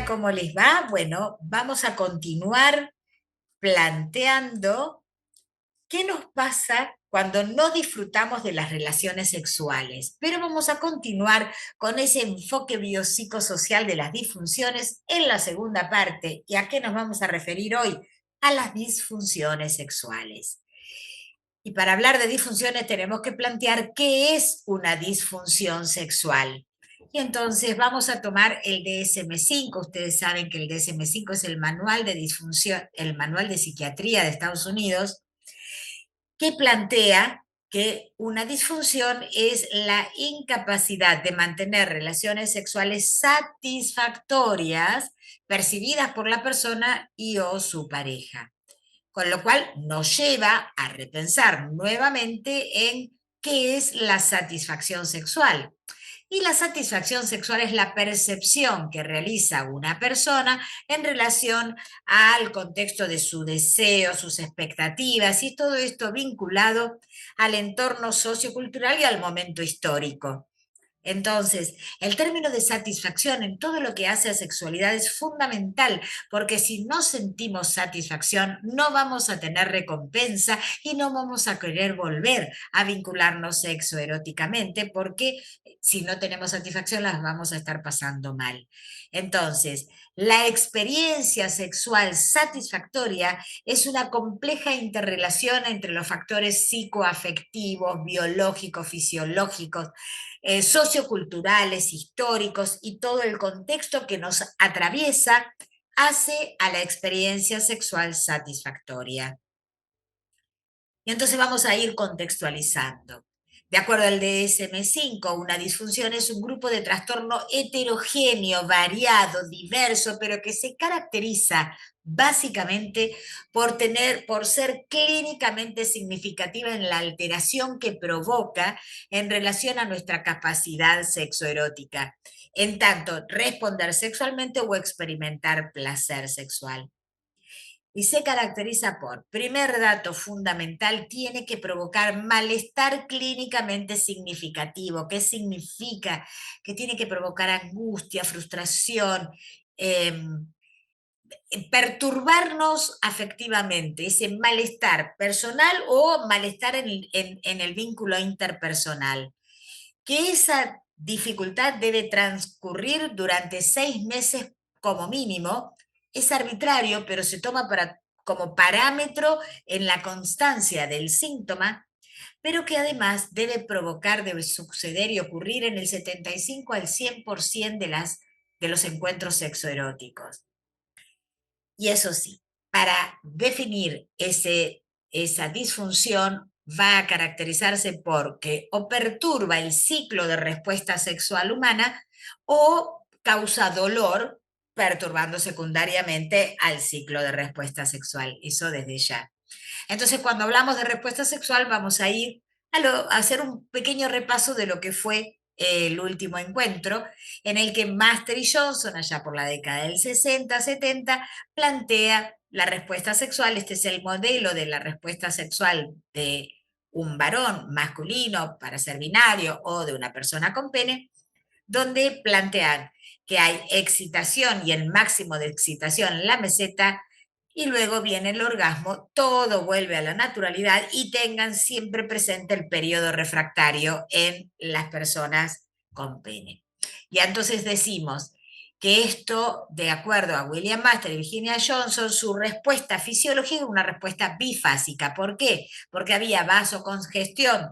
Hola, ¿cómo les va? Bueno, vamos a continuar planteando qué nos pasa cuando no disfrutamos de las relaciones sexuales. Pero vamos a continuar con ese enfoque biopsicosocial de las disfunciones en la segunda parte. ¿Y a qué nos vamos a referir hoy? A las disfunciones sexuales. Y para hablar de disfunciones tenemos que plantear qué es una disfunción sexual. Y entonces vamos a tomar el DSM-5. Ustedes saben que el DSM-5 es el manual de disfunción, el manual de psiquiatría de Estados Unidos, que plantea que una disfunción es la incapacidad de mantener relaciones sexuales satisfactorias percibidas por la persona y o su pareja. Con lo cual nos lleva a repensar nuevamente en qué es la satisfacción sexual. Y la satisfacción sexual es la percepción que realiza una persona en relación al contexto de su deseo, sus expectativas y todo esto vinculado al entorno sociocultural y al momento histórico. Entonces, el término de satisfacción en todo lo que hace a sexualidad es fundamental, porque si no sentimos satisfacción, no vamos a tener recompensa y no vamos a querer volver a vincularnos sexoeróticamente, porque si no tenemos satisfacción las vamos a estar pasando mal. Entonces, la experiencia sexual satisfactoria es una compleja interrelación entre los factores psicoafectivos, biológicos, fisiológicos, socioculturales, históricos y todo el contexto que nos atraviesa hace a la experiencia sexual satisfactoria. Y entonces vamos a ir contextualizando. De acuerdo al DSM-5, una disfunción es un grupo de trastorno heterogéneo, variado, diverso, pero que se caracteriza básicamente por ser clínicamente significativa en la alteración que provoca en relación a nuestra capacidad sexoerótica, en tanto responder sexualmente o experimentar placer sexual. Y se caracteriza por, primer dato fundamental, tiene que provocar malestar clínicamente significativo. ¿Qué significa? Que tiene que provocar angustia, frustración, eh, perturbarnos afectivamente, ese malestar personal o malestar en el vínculo interpersonal. Que esa dificultad debe transcurrir durante 6 meses como mínimo, es arbitrario, pero se toma como parámetro en la constancia del síntoma, pero que además debe suceder y ocurrir en el 75 al 100% de los encuentros sexoeróticos. Y eso sí, para definir esa disfunción va a caracterizarse porque o perturba el ciclo de respuesta sexual humana o causa dolor, perturbando secundariamente al ciclo de respuesta sexual. Eso desde ya. Entonces, cuando hablamos de respuesta sexual, vamos a ir a hacer un pequeño repaso de lo que fue el último encuentro, en el que Master y Johnson, allá por la década del 60-70, plantea la respuesta sexual. Este es el modelo de la respuesta sexual de un varón masculino para ser binario o de una persona con pene, donde plantean que hay excitación y el máximo de excitación en la meseta, y luego viene el orgasmo, todo vuelve a la naturalidad y tengan siempre presente el periodo refractario en las personas con pene. Y entonces decimos que esto, de acuerdo a William Master y Virginia Johnson, su respuesta fisiológica es una respuesta bifásica. ¿Por qué? Porque había vasocongestión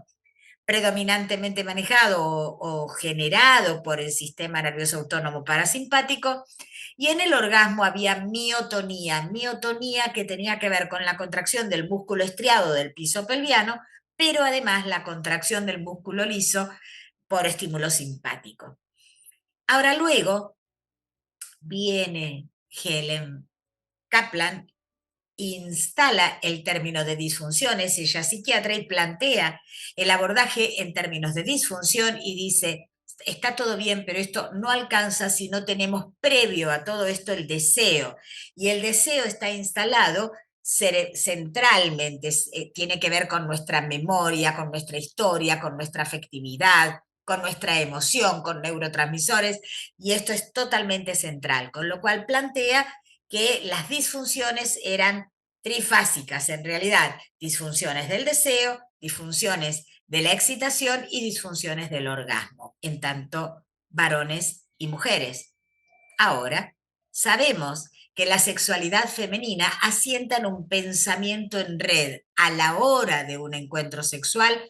predominantemente manejado o generado por el sistema nervioso autónomo parasimpático, y en el orgasmo había miotonía que tenía que ver con la contracción del músculo estriado del piso pelviano, pero además la contracción del músculo liso por estímulo simpático. Ahora luego viene Helen Kaplan, instala el término de disfunciones, ella es psiquiatra y plantea el abordaje en términos de disfunción y dice, está todo bien, pero esto no alcanza si no tenemos previo a todo esto el deseo. Y el deseo está instalado centralmente, tiene que ver con nuestra memoria, con nuestra historia, con nuestra afectividad, con nuestra emoción, con neurotransmisores, y esto es totalmente central, con lo cual plantea que las disfunciones eran trifásicas, en realidad, disfunciones del deseo, disfunciones de la excitación y disfunciones del orgasmo, en tanto varones y mujeres. Ahora, sabemos que la sexualidad femenina asienta en un pensamiento en red a la hora de un encuentro sexual.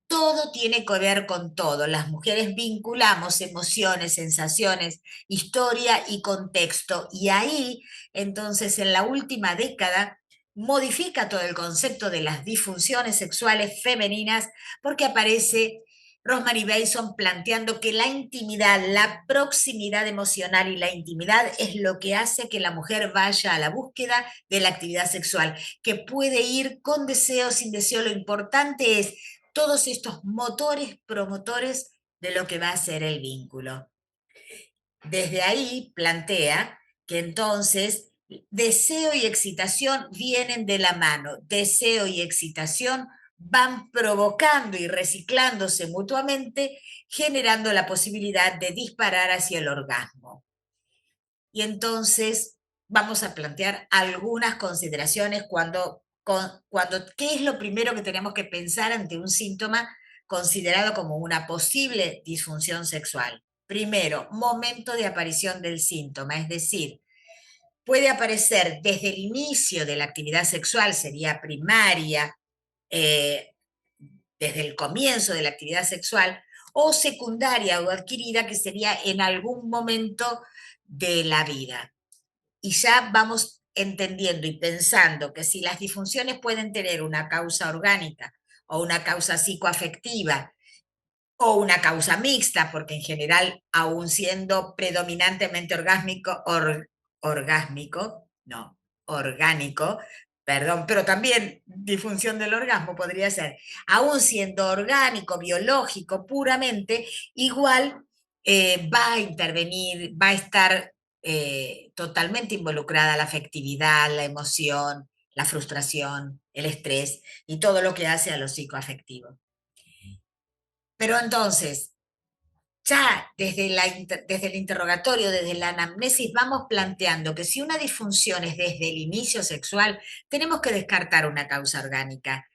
Todo tiene que ver con todo. Las mujeres vinculamos emociones, sensaciones, historia y contexto. Y ahí, entonces, en la última década, modifica todo el concepto de las disfunciones sexuales femeninas porque aparece Rosemary Bason planteando que la intimidad, la proximidad emocional y la intimidad es lo que hace que la mujer vaya a la búsqueda de la actividad sexual, que puede ir con deseo, sin deseo. Lo importante es todos estos motores promotores de lo que va a ser el vínculo. Desde ahí plantea que entonces deseo y excitación vienen de la mano. Deseo y excitación van provocando y reciclándose mutuamente, generando la posibilidad de disparar hacia el orgasmo. Y entonces vamos a plantear algunas consideraciones qué es lo primero que tenemos que pensar ante un síntoma considerado como una posible disfunción sexual. Primero, momento de aparición del síntoma, es decir, puede aparecer desde el inicio de la actividad sexual, sería primaria, eh, desde el comienzo de la actividad sexual, o secundaria o adquirida, que sería en algún momento de la vida. Y ya vamos entendiendo y pensando que si las disfunciones pueden tener una causa orgánica o una causa psicoafectiva o una causa mixta, porque en general, aún siendo predominantemente orgánico, perdón, pero también disfunción del orgasmo podría ser, aún siendo orgánico, biológico, puramente, igual va a intervenir, va a estar totalmente involucrada la afectividad, la emoción, la frustración, el estrés y todo lo que hace a lo psicoafectivo. Pero entonces, ya desde el interrogatorio, desde la anamnesis, vamos planteando que si una disfunción es desde el inicio sexual, tenemos que descartar una causa orgánica,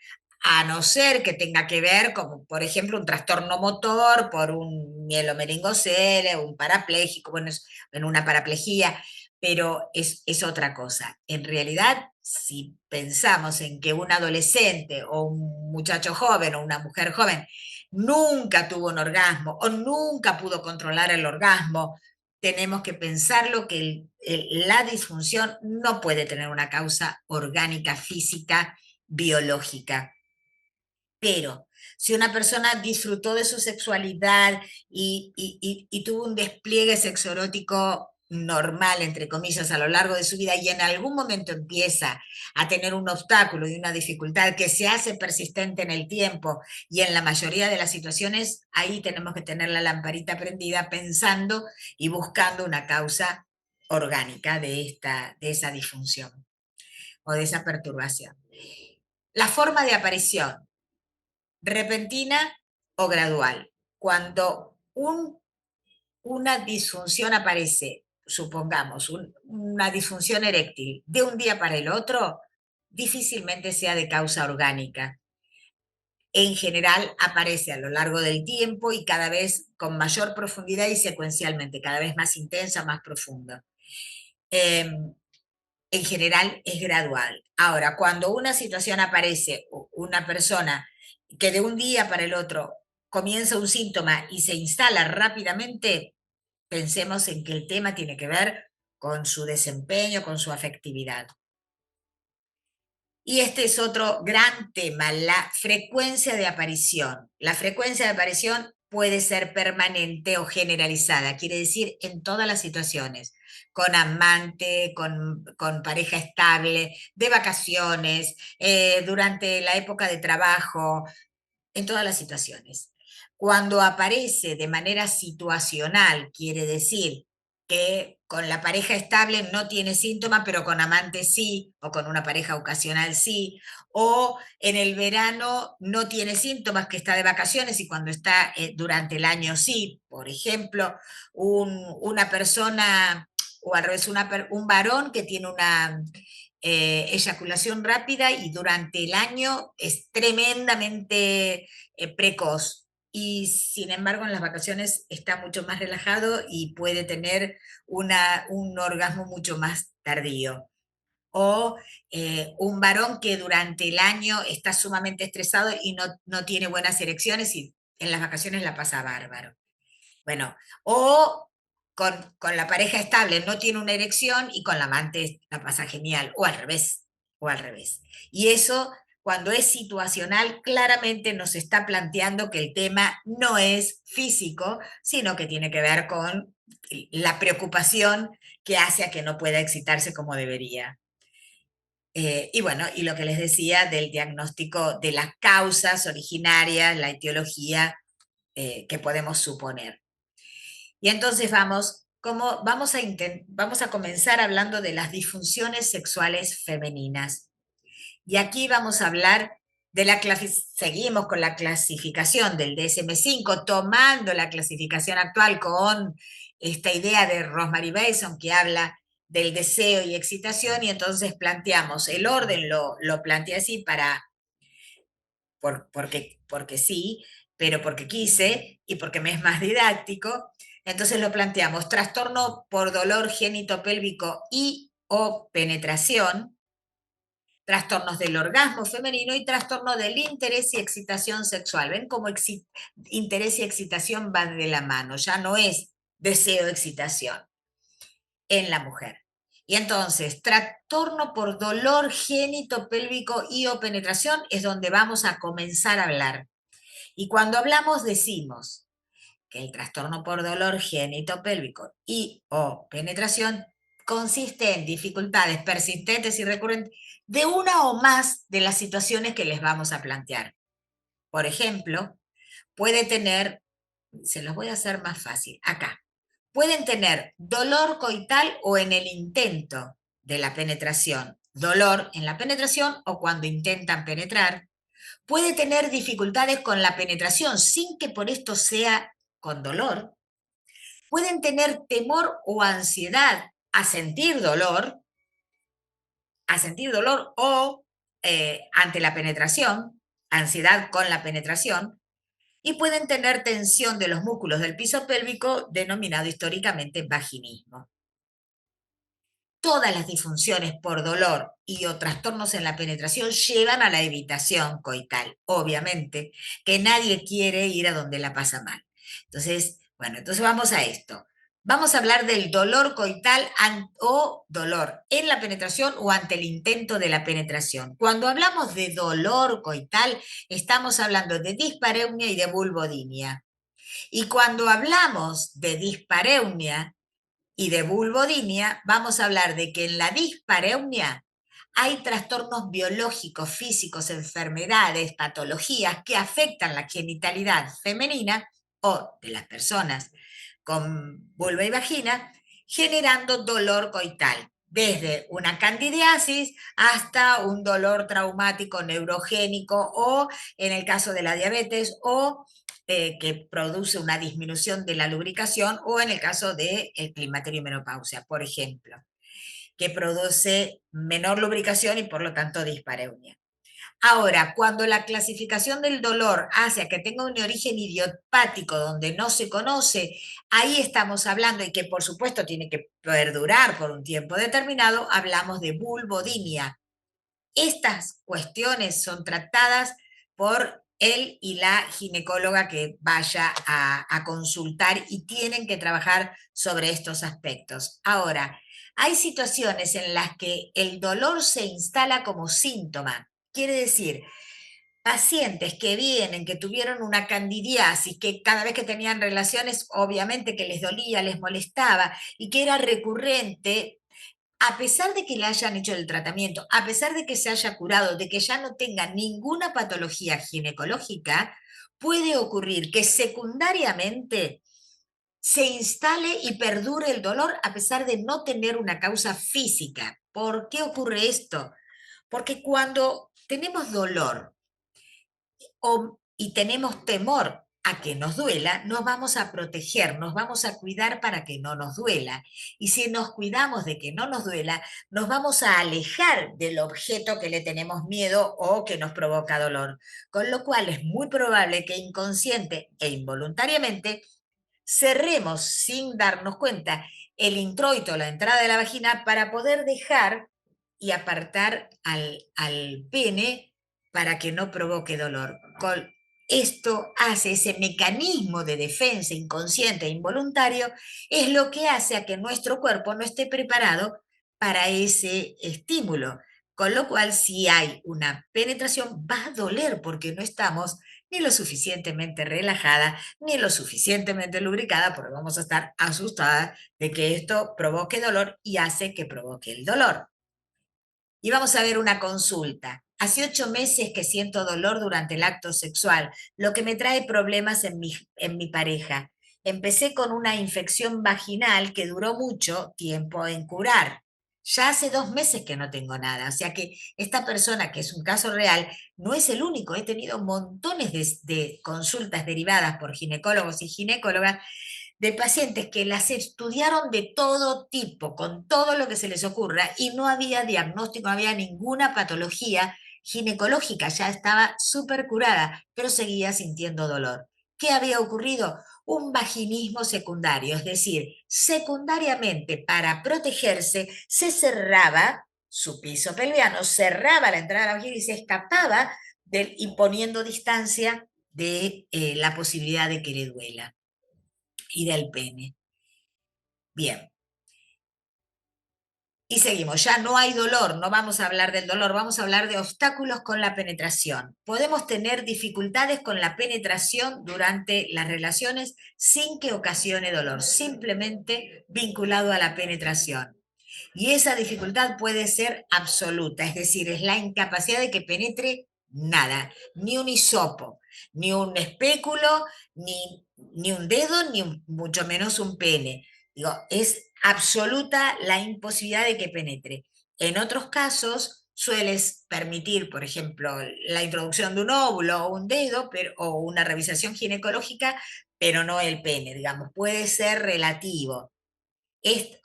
a no ser que tenga que ver, como por ejemplo, un trastorno motor por un mielomeningocele, un parapléjico, bueno, en una paraplejía, pero es otra cosa. En realidad, si pensamos en que un adolescente o un muchacho joven o una mujer joven nunca tuvo un orgasmo o nunca pudo controlar el orgasmo, tenemos que pensarlo que la disfunción no puede tener una causa orgánica, física, biológica. Pero si una persona disfrutó de su sexualidad y tuvo un despliegue sexoerótico normal, entre comillas, a lo largo de su vida y en algún momento empieza a tener un obstáculo y una dificultad que se hace persistente en el tiempo y en la mayoría de las situaciones, ahí tenemos que tener la lamparita prendida pensando y buscando una causa orgánica de esa disfunción o de esa perturbación. La forma de aparición repentina o gradual. Cuando una disfunción aparece, supongamos, una disfunción eréctil de un día para el otro, difícilmente sea de causa orgánica. En general aparece a lo largo del tiempo y cada vez con mayor profundidad y secuencialmente, cada vez más intensa, más profunda. En general es gradual. Ahora, cuando una situación aparece, una persona que de un día para el otro comienza un síntoma y se instala rápidamente, pensemos en que el tema tiene que ver con su desempeño, con su afectividad. Y este es otro gran tema, la frecuencia de aparición. La frecuencia de aparición puede ser permanente o generalizada, quiere decir en todas las situaciones, con amante, con pareja estable, de vacaciones, durante la época de trabajo, en todas las situaciones. Cuando aparece de manera situacional, quiere decir que con la pareja estable no tiene síntomas, pero con amantes sí, o con una pareja ocasional sí, o en el verano no tiene síntomas, que está de vacaciones y cuando está durante el año sí. Por ejemplo, una persona, o al revés, un varón que tiene una eyaculación rápida y durante el año es tremendamente precoz. Y sin embargo en las vacaciones está mucho más relajado y puede tener un orgasmo mucho más tardío. O un varón que durante el año está sumamente estresado y no tiene buenas erecciones y en las vacaciones la pasa bárbaro. Bueno, o con la pareja estable no tiene una erección y con la amante la pasa genial, o al revés, o al revés. Y eso, cuando es situacional, claramente nos está planteando que el tema no es físico, sino que tiene que ver con la preocupación que hace a que no pueda excitarse como debería. Y bueno, y lo que les decía del diagnóstico de las causas originarias, la etiología que podemos suponer. Y entonces vamos a comenzar hablando de las disfunciones sexuales femeninas. Y aquí vamos a hablar de seguimos con la clasificación del DSM-5, tomando la clasificación actual con esta idea de Rosemary Bason que habla del deseo y excitación, y entonces planteamos, el orden lo plantea así porque sí, pero porque quise y porque me es más didáctico. Entonces lo planteamos, trastorno por dolor génito-pélvico y o penetración, trastornos del orgasmo femenino y trastorno del interés y excitación sexual. ¿Ven cómo interés y excitación van de la mano? Ya no es deseo-excitación en la mujer. Y entonces, trastorno por dolor génito-pélvico y o penetración es donde vamos a comenzar a hablar. Y cuando hablamos decimos que el trastorno por dolor génito-pélvico y o penetración consiste en dificultades persistentes y recurrentes de una o más de las situaciones que les vamos a plantear. Por ejemplo, puede tener, se los voy a hacer más fácil, acá, pueden tener dolor coital o en el intento de la penetración, dolor en la penetración o cuando intentan penetrar. Puede tener dificultades con la penetración sin que por esto sea con dolor. Pueden tener temor o ansiedad a sentir dolor o ante la penetración, ansiedad con la penetración, y pueden tener tensión de los músculos del piso pélvico, denominado históricamente vaginismo. Todas las disfunciones por dolor y o trastornos en la penetración llevan a la evitación coital, obviamente, que nadie quiere ir a donde la pasa mal. Entonces, bueno, entonces vamos a esto. Vamos a hablar del dolor coital o dolor en la penetración o ante el intento de la penetración. Cuando hablamos de dolor coital, estamos hablando de dispareunia y de vulvodinia. Y cuando hablamos de dispareunia y de vulvodinia, vamos a hablar de que en la dispareunia hay trastornos biológicos, físicos, enfermedades, patologías que afectan la genitalidad femenina o de las personas con vulva y vagina, generando dolor coital, desde una candidiasis hasta un dolor traumático neurogénico o, en el caso de la diabetes, o que produce una disminución de la lubricación, o en el caso del climaterio y menopausia, por ejemplo, que produce menor lubricación y por lo tanto dispareunia. Ahora, cuando la clasificación del dolor hace a que tenga un origen idiopático donde no se conoce, ahí estamos hablando, y que por supuesto tiene que perdurar por un tiempo determinado, hablamos de vulvodinia. Estas cuestiones son tratadas por él y la ginecóloga que vaya a consultar, y tienen que trabajar sobre estos aspectos. Ahora, hay situaciones en las que el dolor se instala como síntoma. Quiere decir, pacientes que vienen, que tuvieron una candidiasis, que cada vez que tenían relaciones, obviamente que les dolía, les molestaba, y que era recurrente, a pesar de que le hayan hecho el tratamiento, a pesar de que se haya curado, de que ya no tenga ninguna patología ginecológica, puede ocurrir que secundariamente se instale y perdure el dolor a pesar de no tener una causa física. ¿Por qué ocurre esto? Porque cuando tenemos dolor y tenemos temor a que nos duela, nos vamos a proteger, nos vamos a cuidar para que no nos duela. Y si nos cuidamos de que no nos duela, nos vamos a alejar del objeto que le tenemos miedo o que nos provoca dolor. Con lo cual es muy probable que inconsciente e involuntariamente cerremos sin darnos cuenta el introito, la entrada de la vagina, para poder dejar y apartar al pene para que no provoque dolor. Esto hace ese mecanismo de defensa inconsciente e involuntario, es lo que hace a que nuestro cuerpo no esté preparado para ese estímulo. Con lo cual, si hay una penetración, va a doler porque no estamos ni lo suficientemente relajada, ni lo suficientemente lubricada, porque vamos a estar asustadas de que esto provoque dolor y hace que provoque el dolor. Y vamos a ver una consulta. Hace 8 meses que siento dolor durante el acto sexual, lo que me trae problemas en mi pareja. Empecé con una infección vaginal que duró mucho tiempo en curar. Ya hace 2 meses que no tengo nada. O sea que esta persona, que es un caso real, no es el único. He tenido montones de consultas derivadas por ginecólogos y ginecólogas de pacientes que las estudiaron de todo tipo, con todo lo que se les ocurra, y no había diagnóstico, no había ninguna patología ginecológica, ya estaba súper curada, pero seguía sintiendo dolor. ¿Qué había ocurrido? Un vaginismo secundario, es decir, secundariamente para protegerse se cerraba su piso pelviano, cerraba la entrada de la vagina y se escapaba imponiendo distancia de la posibilidad de que le duela y del pene. Bien. Y seguimos, ya no hay dolor, no vamos a hablar del dolor, vamos a hablar de obstáculos con la penetración. Podemos tener dificultades con la penetración durante las relaciones sin que ocasione dolor, simplemente vinculado a la penetración. Y esa dificultad puede ser absoluta, es decir, es la incapacidad de que penetre nada, ni un hisopo, ni un espéculo, ni un dedo, mucho menos un pene. Digo, es absoluta la imposibilidad de que penetre. En otros casos, sueles permitir, por ejemplo, la introducción de un óvulo o un dedo o una revisación ginecológica, pero no el pene, digamos, puede ser relativo.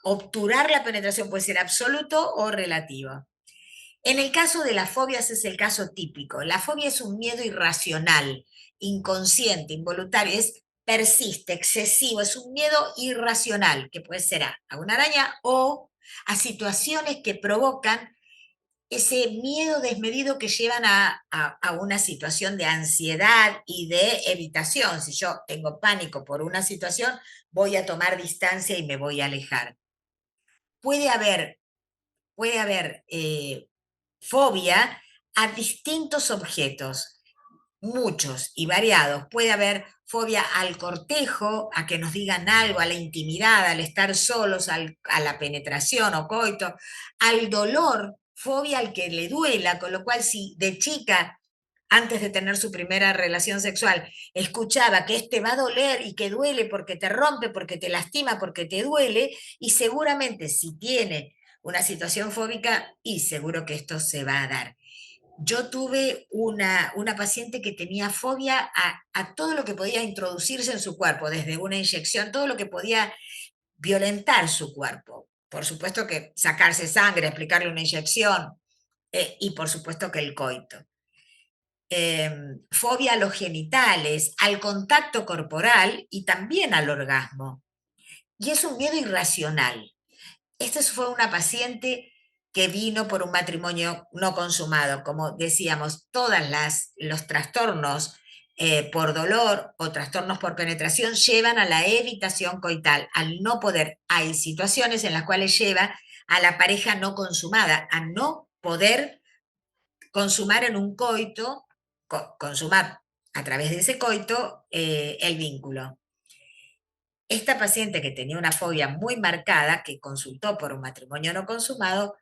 Obturar la penetración puede ser absoluto o relativo. En el caso de las fobias es el caso típico. La fobia es un miedo irracional, inconsciente, involuntario, persiste, excesivo, es un miedo irracional, que puede ser a una araña o a situaciones que provocan ese miedo desmedido que llevan a una situación de ansiedad y de evitación. Si yo tengo pánico por una situación, voy a tomar distancia y me voy a alejar. Puede haber, puede haber fobia a distintos objetos, muchos y variados. Puede haber fobia al cortejo, a que nos digan algo, a la intimidad, al estar solos, a la penetración o coito, al dolor, fobia al que le duela, con lo cual si de chica, antes de tener su primera relación sexual, escuchaba que este va a doler y que duele porque te rompe, porque te lastima, porque te duele, y seguramente si tiene una situación fóbica, y seguro que esto se va a dar. Yo tuve una paciente que tenía fobia a todo lo que podía introducirse en su cuerpo, desde una inyección, todo lo que podía violentar su cuerpo. Por supuesto que sacarse sangre, aplicarle una inyección, y por supuesto que el coito. Fobia a los genitales, al contacto corporal y también al orgasmo. Y es un miedo irracional. Esta fue una paciente que vino por un matrimonio no consumado. Como decíamos, los trastornos por dolor o trastornos por penetración llevan a la evitación coital, al no poder. Hay situaciones en las cuales lleva a la pareja no consumada, a no poder consumar en un coito, consumar a través de ese coito el vínculo. Esta paciente que tenía una fobia muy marcada, que consultó por un matrimonio no consumado,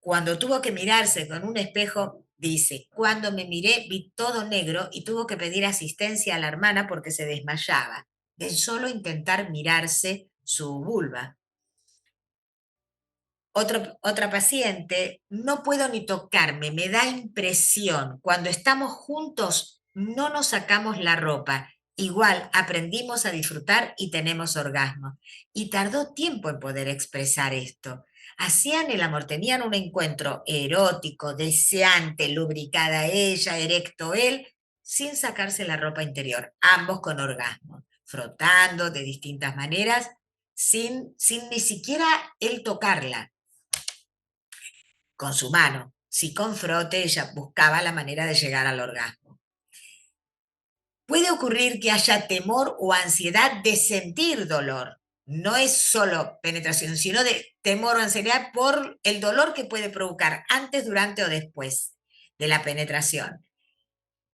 cuando tuvo que mirarse con un espejo, dice, cuando me miré vi todo negro y tuvo que pedir asistencia a la hermana porque se desmayaba. de solo intentar mirarse su vulva. Otra paciente, no puedo ni tocarme, me da impresión. Cuando estamos juntos, no nos sacamos la ropa. Igual aprendimos a disfrutar y tenemos orgasmo. Y tardó tiempo en poder expresar esto. Hacían el amor, tenían un encuentro erótico, deseante, lubricada ella, erecto él, sin sacarse la ropa interior, ambos con orgasmo, frotando de distintas maneras, sin ni siquiera él tocarla con su mano. Si con frote ella buscaba la manera de llegar al orgasmo. Puede ocurrir que haya temor o ansiedad de sentir dolor. No es solo penetración, sino de temor o ansiedad por el dolor que puede provocar antes, durante o después de la penetración.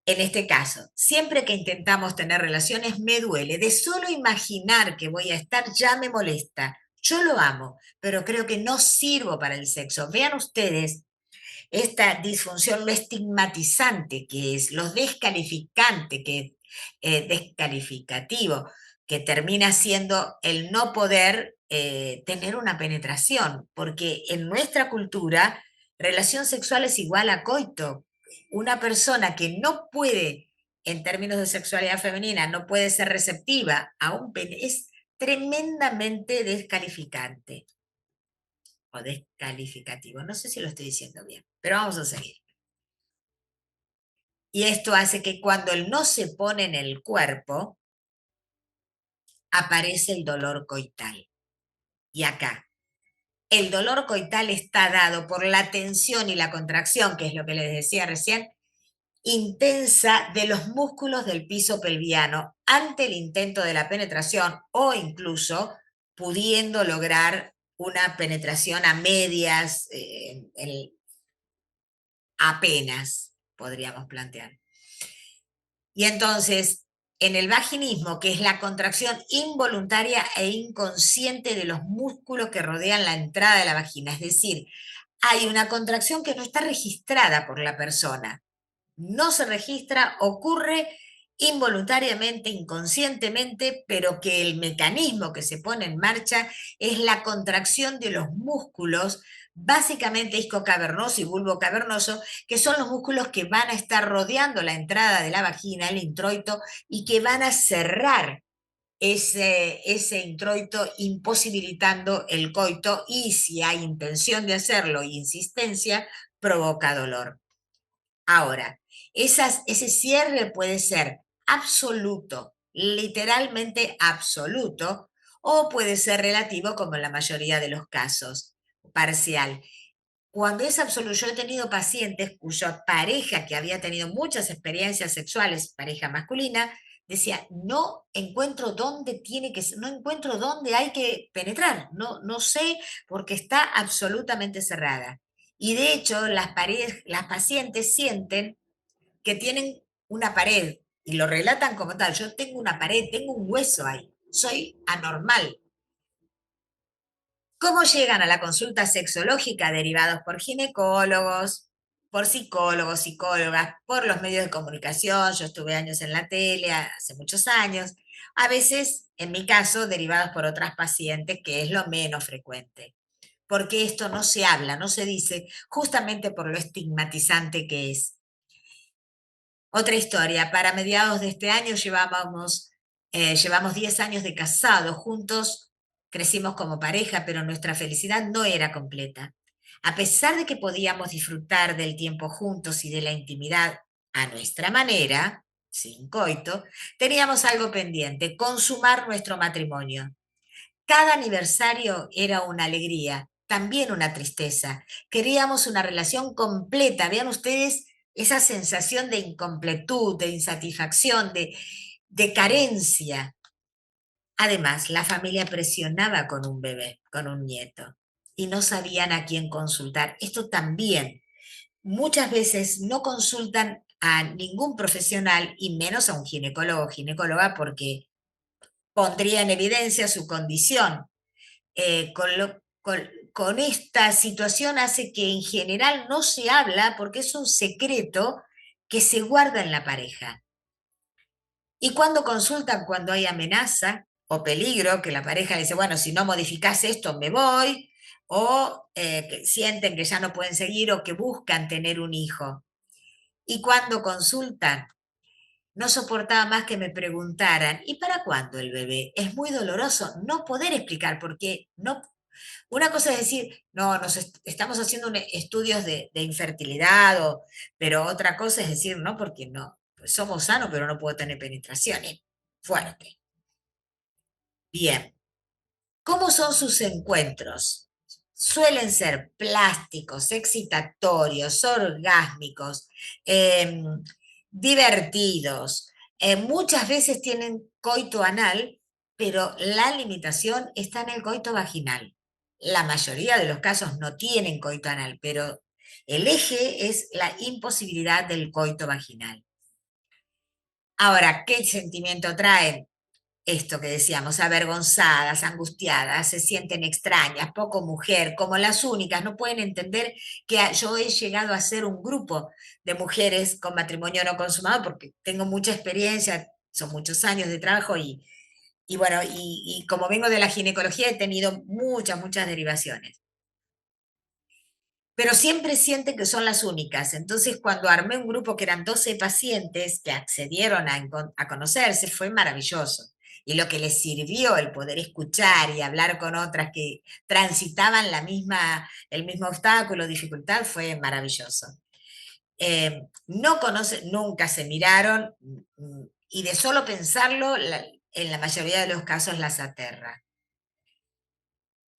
En este caso, siempre que intentamos tener relaciones me duele. De solo imaginar que voy a estar ya me molesta. Yo lo amo, pero creo que no sirvo para el sexo. Vean ustedes esta disfunción, lo estigmatizante que es, lo descalificante que es, descalificativo, que termina siendo el no poder tener una penetración, porque en nuestra cultura, relación sexual es igual a coito. Una persona que no puede, en términos de sexualidad femenina, no puede ser receptiva a un pene, es tremendamente descalificante o descalificativo. No sé si lo estoy diciendo bien, pero vamos a seguir. Y esto hace que cuando el no se pone en el cuerpo, aparece el dolor coital. Y acá, el dolor coital está dado por la tensión y la contracción, que es lo que les decía recién, intensa de los músculos del piso pelviano ante el intento de la penetración o incluso pudiendo lograr una penetración a medias, apenas, podríamos plantear. Y entonces, en el vaginismo, que es la contracción involuntaria e inconsciente de los músculos que rodean la entrada de la vagina, es decir, hay una contracción que no está registrada por la persona. No se registra, ocurre involuntariamente, inconscientemente, pero que el mecanismo que se pone en marcha es la contracción de los músculos, básicamente iscocavernoso y bulbo cavernoso, que son los músculos que van a estar rodeando la entrada de la vagina, el introito, y que van a cerrar ese introito imposibilitando el coito y si hay intención de hacerlo y insistencia, provoca dolor. Ahora, ese cierre puede ser absoluto, literalmente absoluto, o puede ser relativo como en la mayoría de los casos, parcial. Cuando es absoluto, yo he tenido pacientes cuya pareja que había tenido muchas experiencias sexuales, pareja masculina, decía, no encuentro dónde tiene que, no encuentro dónde hay que penetrar, no sé porque está absolutamente cerrada. Y de hecho, las pacientes sienten que tienen una pared y lo relatan como tal. Yo tengo una pared, tengo un hueso ahí, soy anormal. ¿Cómo llegan a la consulta sexológica? Derivados por ginecólogos, por psicólogos, psicólogas, por los medios de comunicación. Yo estuve años en la tele, hace muchos años. A veces, en mi caso, derivados por otras pacientes, que es lo menos frecuente. Porque esto no se habla, no se dice, justamente por lo estigmatizante que es. Otra historia, para mediados de este año llevamos 10 años de casados, juntos crecimos como pareja, pero nuestra felicidad no era completa. A pesar de que podíamos disfrutar del tiempo juntos y de la intimidad a nuestra manera, sin coito, teníamos algo pendiente, consumar nuestro matrimonio. Cada aniversario era una alegría, también una tristeza. Queríamos una relación completa. Vean ustedes esa sensación de incompletud, de insatisfacción, de carencia. Además, la familia presionaba con un bebé, con un nieto, y no sabían a quién consultar. Esto también. Muchas veces no consultan a ningún profesional y menos a un ginecólogo o ginecóloga porque pondría en evidencia su condición. Con esta situación hace que en general no se habla porque es un secreto que se guarda en la pareja. Y cuando consultan, cuando hay amenaza o peligro, que la pareja dice, bueno, si no modificás esto, me voy, o que sienten que ya no pueden seguir o que buscan tener un hijo. Y cuando consultan, no soportaba más que me preguntaran, ¿y para cuándo el bebé? Es muy doloroso no poder explicar, porque no, una cosa es decir, no, estamos haciendo estudios de infertilidad, pero otra cosa es decir, no, porque no, pues somos sanos, pero no puedo tener penetraciones. Fuerte. Bien. ¿Cómo son sus encuentros? Suelen ser plásticos, excitatorios, orgásmicos, eh, divertidos. Muchas veces tienen coito anal, pero la limitación está en el coito vaginal. La mayoría de los casos no tienen coito anal, pero el eje es la imposibilidad del coito vaginal. Ahora, ¿qué sentimiento traen? Esto que decíamos, avergonzadas, angustiadas, se sienten extrañas, poco mujer, como las únicas, no pueden entender que yo he llegado a ser un grupo de mujeres con matrimonio no consumado, porque tengo mucha experiencia, son muchos años de trabajo y bueno, y como vengo de la ginecología he tenido muchas derivaciones. Pero siempre sienten que son las únicas. Entonces, cuando armé un grupo que eran 12 pacientes que accedieron a conocerse, fue maravilloso. Y lo que les sirvió el poder escuchar y hablar con otras que transitaban el mismo obstáculo, dificultad, fue maravilloso. No conocen, nunca se miraron y de solo pensarlo, en la mayoría de los casos las aterra.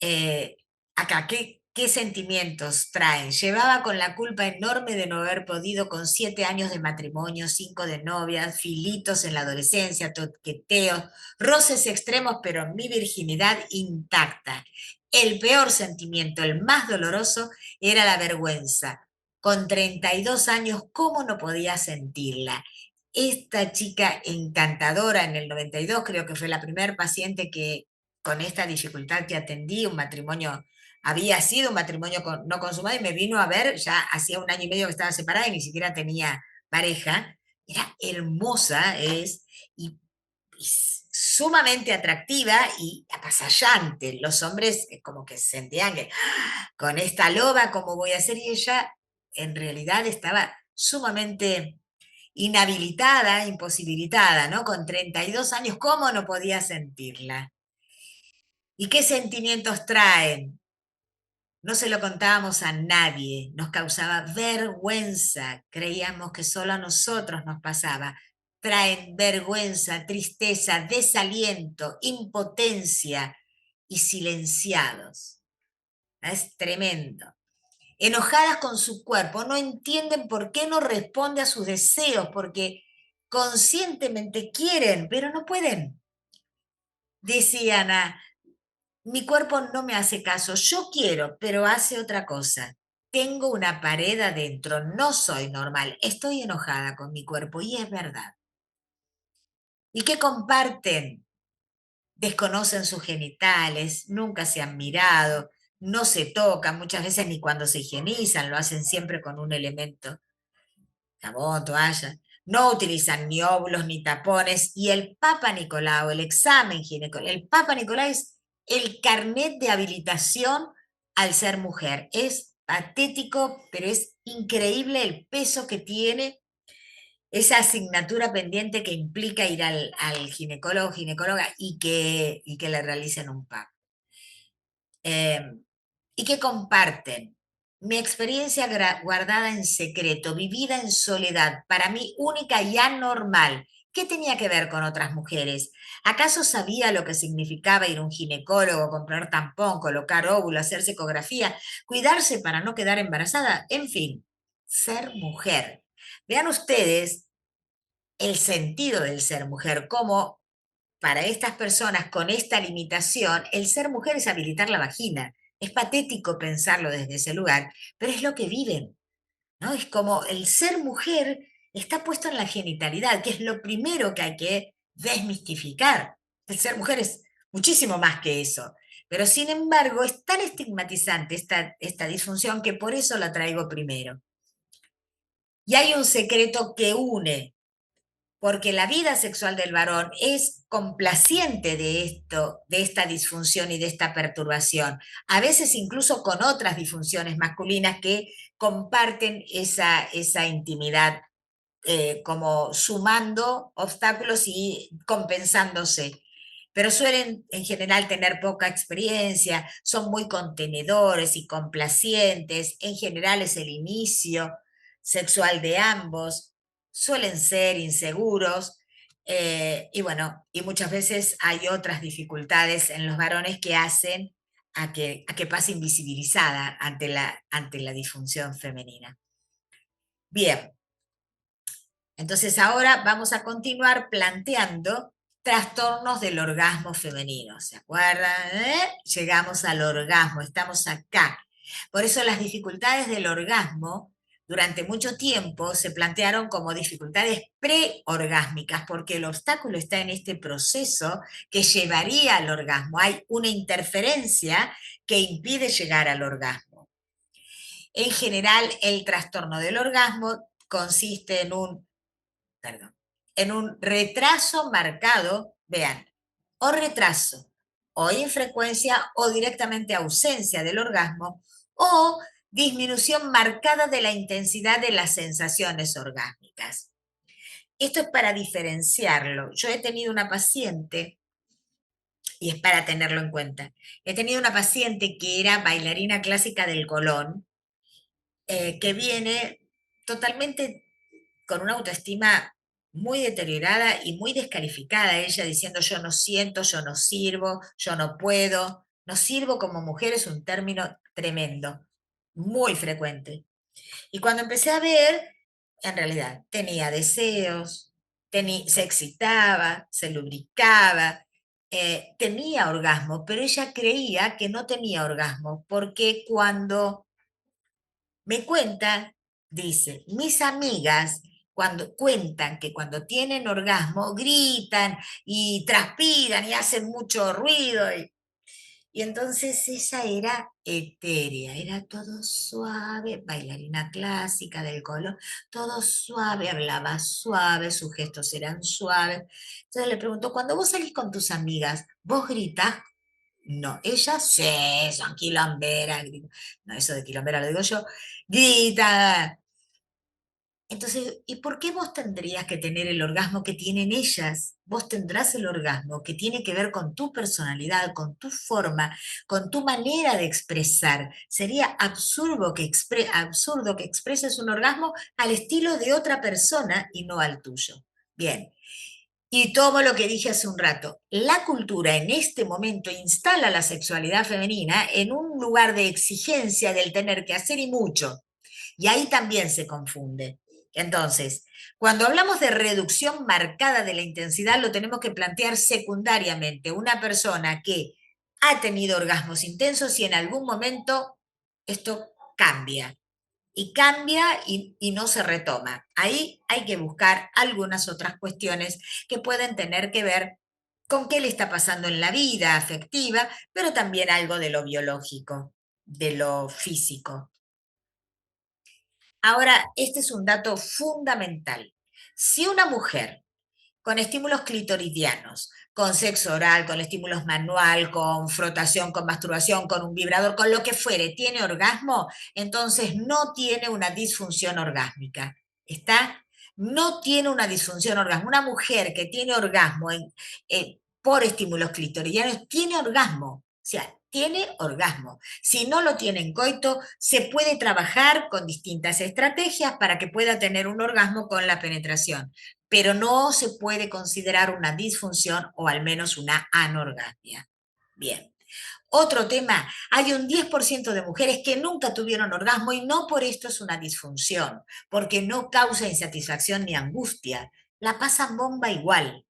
eh, Acá, ¿qué sentimientos traen? Llevaba con la culpa enorme de no haber podido con 7 años de matrimonio, 5 de novia, filitos en la adolescencia, toqueteos, roces extremos, pero mi virginidad intacta. El peor sentimiento, el más doloroso, era la vergüenza. Con 32 años, ¿cómo no podía sentirla? Esta chica encantadora en el 92, creo que fue la primer paciente que con esta dificultad que atendí, un matrimonio, había sido un matrimonio no consumado y me vino a ver, ya hacía 1 año y medio que estaba separada y ni siquiera tenía pareja, era hermosa, y sumamente atractiva y apasallante. Los hombres como que sentían que con esta loba, ¿cómo voy a hacer? Y ella en realidad estaba sumamente inhabilitada, imposibilitada, ¿no? Con 32 años, ¿cómo no podía sentirla? ¿Y qué sentimientos traen? No se lo contábamos a nadie, nos causaba vergüenza, creíamos que solo a nosotros nos pasaba. Traen vergüenza, tristeza, desaliento, impotencia y silenciados. Es tremendo. Enojadas con su cuerpo, no entienden por qué no responde a sus deseos, porque conscientemente quieren, pero no pueden. Decían mi cuerpo no me hace caso, yo quiero, pero hace otra cosa. Tengo una pared adentro, no soy normal, estoy enojada con mi cuerpo y es verdad. ¿Y qué comparten? Desconocen sus genitales, nunca se han mirado, no se tocan, muchas veces ni cuando se higienizan, lo hacen siempre con un elemento, jabón, toalla. No utilizan ni óvulos ni tapones. Y el Papa Nicolau, el examen ginecológico, el Papa Nicolau es el carnet de habilitación al ser mujer. Es patético, pero es increíble el peso que tiene esa asignatura pendiente que implica ir al ginecólogo o ginecóloga y que le realicen un PAP. Eh, ¿Y qué comparten? Mi experiencia guardada en secreto, vivida en soledad, para mí única y anormal. ¿Qué tenía que ver con otras mujeres? ¿Acaso sabía lo que significaba ir a un ginecólogo, comprar tampón, colocar óvulo, hacerse ecografía, cuidarse para no quedar embarazada? En fin, ser mujer. Vean ustedes el sentido del ser mujer, cómo para estas personas con esta limitación, el ser mujer es habilitar la vagina. Es patético pensarlo desde ese lugar, pero es lo que viven, ¿no? Es como el ser mujer está puesto en la genitalidad, que es lo primero que hay que desmistificar. El ser mujer es muchísimo más que eso. Pero sin embargo, es tan estigmatizante esta disfunción que por eso la traigo primero. Y hay un secreto que une porque la vida sexual del varón es complaciente de esto, de esta disfunción y de esta perturbación, a veces incluso con otras disfunciones masculinas que comparten esa intimidad, como sumando obstáculos y compensándose. Pero suelen en general tener poca experiencia, son muy contenedores y complacientes, en general es el inicio sexual de ambos, suelen ser inseguros, y bueno, y muchas veces hay otras dificultades en los varones que hacen a que pase invisibilizada ante la disfunción femenina. Bien, entonces ahora vamos a continuar planteando trastornos del orgasmo femenino. ¿Se acuerdan? Llegamos al orgasmo, estamos acá. Por eso las dificultades del orgasmo durante mucho tiempo se plantearon como dificultades preorgásmicas, porque el obstáculo está en este proceso que llevaría al orgasmo. Hay una interferencia que impide llegar al orgasmo. En general, el trastorno del orgasmo consiste perdón, en un retraso marcado, vean, o retraso, o infrecuencia, o directamente ausencia del orgasmo, o disminución marcada de la intensidad de las sensaciones orgásmicas. Esto es para diferenciarlo. Yo he tenido una paciente, y es para tenerlo en cuenta, he tenido una paciente que era bailarina clásica del Colón, que viene totalmente con una autoestima muy deteriorada y muy descalificada, ella diciendo yo no siento, yo no sirvo, yo no puedo, no sirvo como mujer es un término tremendo, muy frecuente. Y cuando empecé a ver, en realidad tenía deseos, se excitaba, se lubricaba, tenía orgasmo, pero ella creía que no tenía orgasmo, porque cuando me cuenta, dice, mis amigas cuando cuentan que cuando tienen orgasmo gritan y transpiran y hacen mucho ruido. Y entonces ella era etérea, era todo suave, bailarina clásica del color, todo suave, hablaba suave, sus gestos eran suaves. Entonces le pregunto, cuando vos salís con tus amigas, ¿vos gritás? No, ella sí, son quilomberas. No, eso de quilombera lo digo yo. Grita. Entonces, ¿y por qué vos tendrías que tener el orgasmo que tienen ellas? Vos tendrás el orgasmo que tiene que ver con tu personalidad, con tu forma, con tu manera de expresar. Sería absurdo que expreses un orgasmo al estilo de otra persona y no al tuyo. Bien, y tomo lo que dije hace un rato. La cultura en este momento instala la sexualidad femenina en un lugar de exigencia del tener que hacer y mucho. Y ahí también se confunde. Entonces, cuando hablamos de reducción marcada de la intensidad, lo tenemos que plantear secundariamente. Una persona que ha tenido orgasmos intensos y en algún momento esto cambia y cambia y no se retoma. Ahí hay que buscar algunas otras cuestiones que pueden tener que ver con qué le está pasando en la vida afectiva, pero también algo de lo biológico, de lo físico. Ahora, este es un dato fundamental. Si una mujer con estímulos clitoridianos, con sexo oral, con estímulos manual, con frotación, con masturbación, con un vibrador, con lo que fuere, tiene orgasmo, entonces no tiene una disfunción orgásmica. ¿Está? No tiene una disfunción orgásmica. Una mujer que tiene orgasmo por estímulos clitoridianos tiene orgasmo. O sea, tiene orgasmo. Si no lo tiene en coito, se puede trabajar con distintas estrategias para que pueda tener un orgasmo con la penetración, pero no se puede considerar una disfunción o al menos una anorgasmia. Bien. Otro tema, hay un 10% de mujeres que nunca tuvieron orgasmo y no por esto es una disfunción, porque no causa insatisfacción ni angustia. La pasan bomba igual.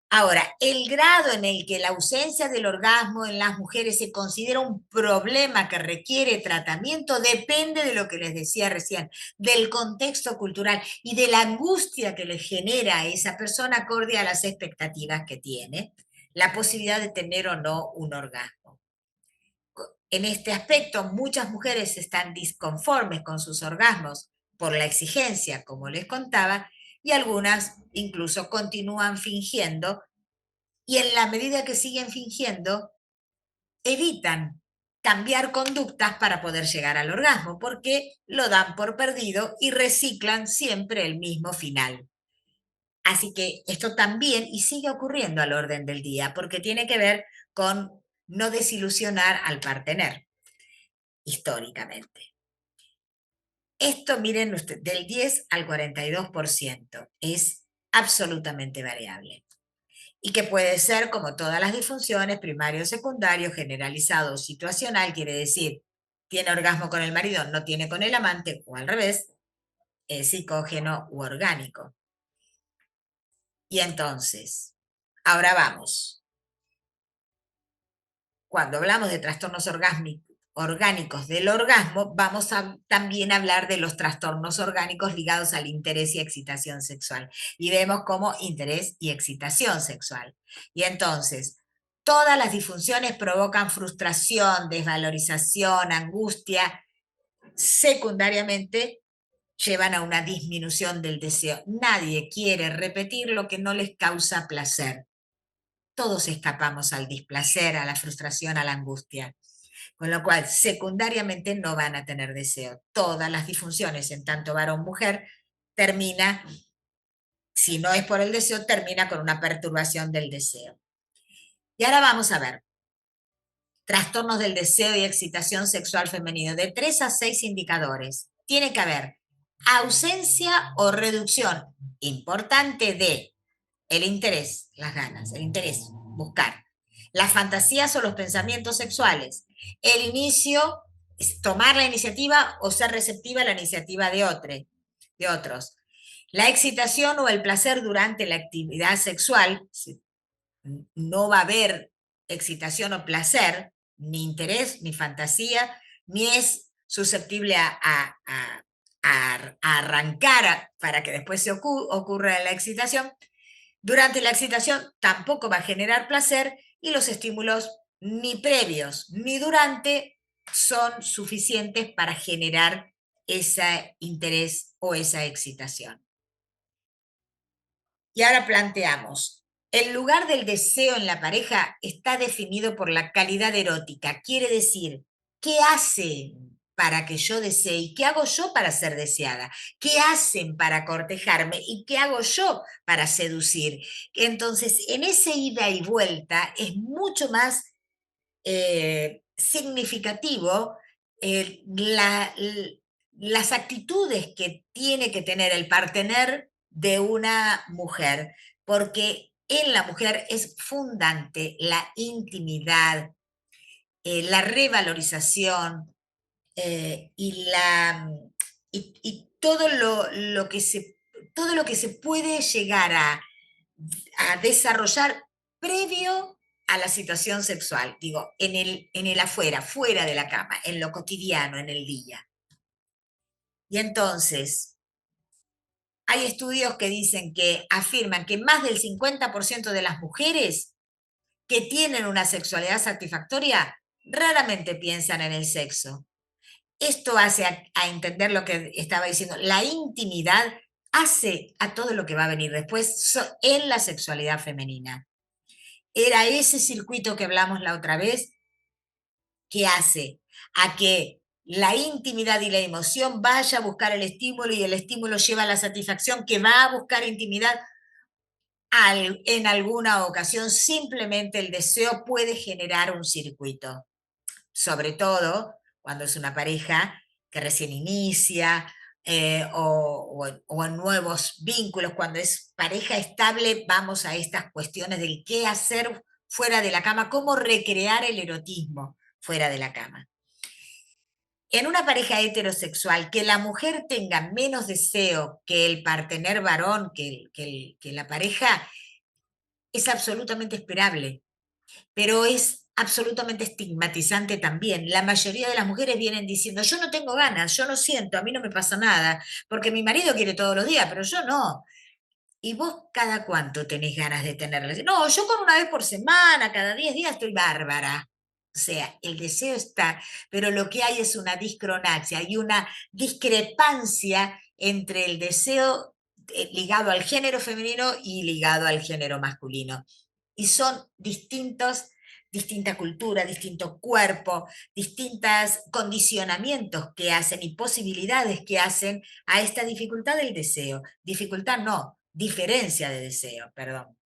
Ahora, el grado en el que la ausencia del orgasmo en las mujeres se considera un problema que requiere tratamiento depende de lo que les decía recién, del contexto cultural y de la angustia que le genera a esa persona acorde a las expectativas que tiene, la posibilidad de tener o no un orgasmo. En este aspecto, muchas mujeres están disconformes con sus orgasmos por la exigencia, como les contaba, y algunas incluso continúan fingiendo, y en la medida que siguen fingiendo, evitan cambiar conductas para poder llegar al orgasmo, porque lo dan por perdido y reciclan siempre el mismo final. Así que esto también, y sigue ocurriendo al orden del día, porque tiene que ver con no desilusionar al partener, históricamente. Esto, miren usted, del 10 al 42% es absolutamente variable. Y que puede ser, como todas las disfunciones, primario, secundario, generalizado o situacional, quiere decir, tiene orgasmo con el marido, no tiene con el amante, o al revés, es psicógeno u orgánico. Y entonces, ahora vamos. Cuando hablamos de trastornos orgánicos del orgasmo, vamos a también hablar de los trastornos orgánicos ligados al interés y excitación sexual. Y vemos como interés y excitación sexual. Y entonces, todas las disfunciones provocan frustración, desvalorización, angustia. Secundariamente, llevan a una disminución del deseo. Nadie quiere repetir lo que no les causa placer. Todos escapamos al displacer, a la frustración, a la angustia. Con lo cual, secundariamente no van a tener deseo. Todas las disfunciones, en tanto varón-mujer, termina, si no es por el deseo, termina con una perturbación del deseo. Y ahora vamos a ver, trastornos del deseo y excitación sexual femenino, de 3 a 6 indicadores. Tiene que haber ausencia o reducción importante de el interés, las ganas, el interés, buscar. Las fantasías o los pensamientos sexuales. El inicio, tomar la iniciativa o ser receptiva a la iniciativa de otros. La excitación o el placer durante la actividad sexual. No va a haber excitación o placer, ni interés, ni fantasía, ni es susceptible a arrancar para que después se ocurra la excitación. Durante la excitación tampoco va a generar placer y los estímulos ni previos ni durante son suficientes para generar ese interés o esa excitación. Y ahora planteamos, el lugar del deseo en la pareja está definido por la calidad erótica. Quiere decir, ¿qué hacen para que yo desee y qué hago yo para ser deseada? ¿Qué hacen para cortejarme y qué hago yo para seducir? Entonces, en ese ida y vuelta es mucho más significativo las actitudes que tiene que tener el partener de una mujer, porque en la mujer es fundante la intimidad, la revalorización y todo lo que se puede llegar a desarrollar previo a la situación sexual, digo, en el afuera, fuera de la cama, en lo cotidiano, en el día. Y entonces, hay estudios que dicen que afirman que más del 50% de las mujeres que tienen una sexualidad satisfactoria raramente piensan en el sexo. Esto hace a entender lo que estaba diciendo. La intimidad hace a todo lo que va a venir después en la sexualidad femenina. Era ese circuito que hablamos la otra vez que hace a que la intimidad y la emoción vaya a buscar el estímulo y el estímulo lleva a la satisfacción que va a buscar intimidad. En alguna ocasión simplemente el deseo puede generar un circuito, sobre todo cuando es una pareja que recién inicia o en nuevos vínculos, cuando es pareja estable, vamos a estas cuestiones del qué hacer fuera de la cama, cómo recrear el erotismo fuera de la cama. En una pareja heterosexual, que la mujer tenga menos deseo que el partener varón, que la pareja, es absolutamente esperable, pero es absolutamente estigmatizante también. La mayoría de las mujeres vienen diciendo, yo no tengo ganas, yo no siento, a mí no me pasa nada, porque mi marido quiere todos los días, pero yo no. ¿Y vos cada cuánto tenés ganas de tenerla? No, yo con una vez por semana, cada 10 días estoy bárbara. O sea, el deseo está, pero lo que hay es una discronaxia y una discrepancia entre el deseo ligado al género femenino y ligado al género masculino. Y son distinta cultura, distinto cuerpo, distintos condicionamientos que hacen y posibilidades que hacen a esta dificultad del deseo. Dificultad no, diferencia de deseo, perdón.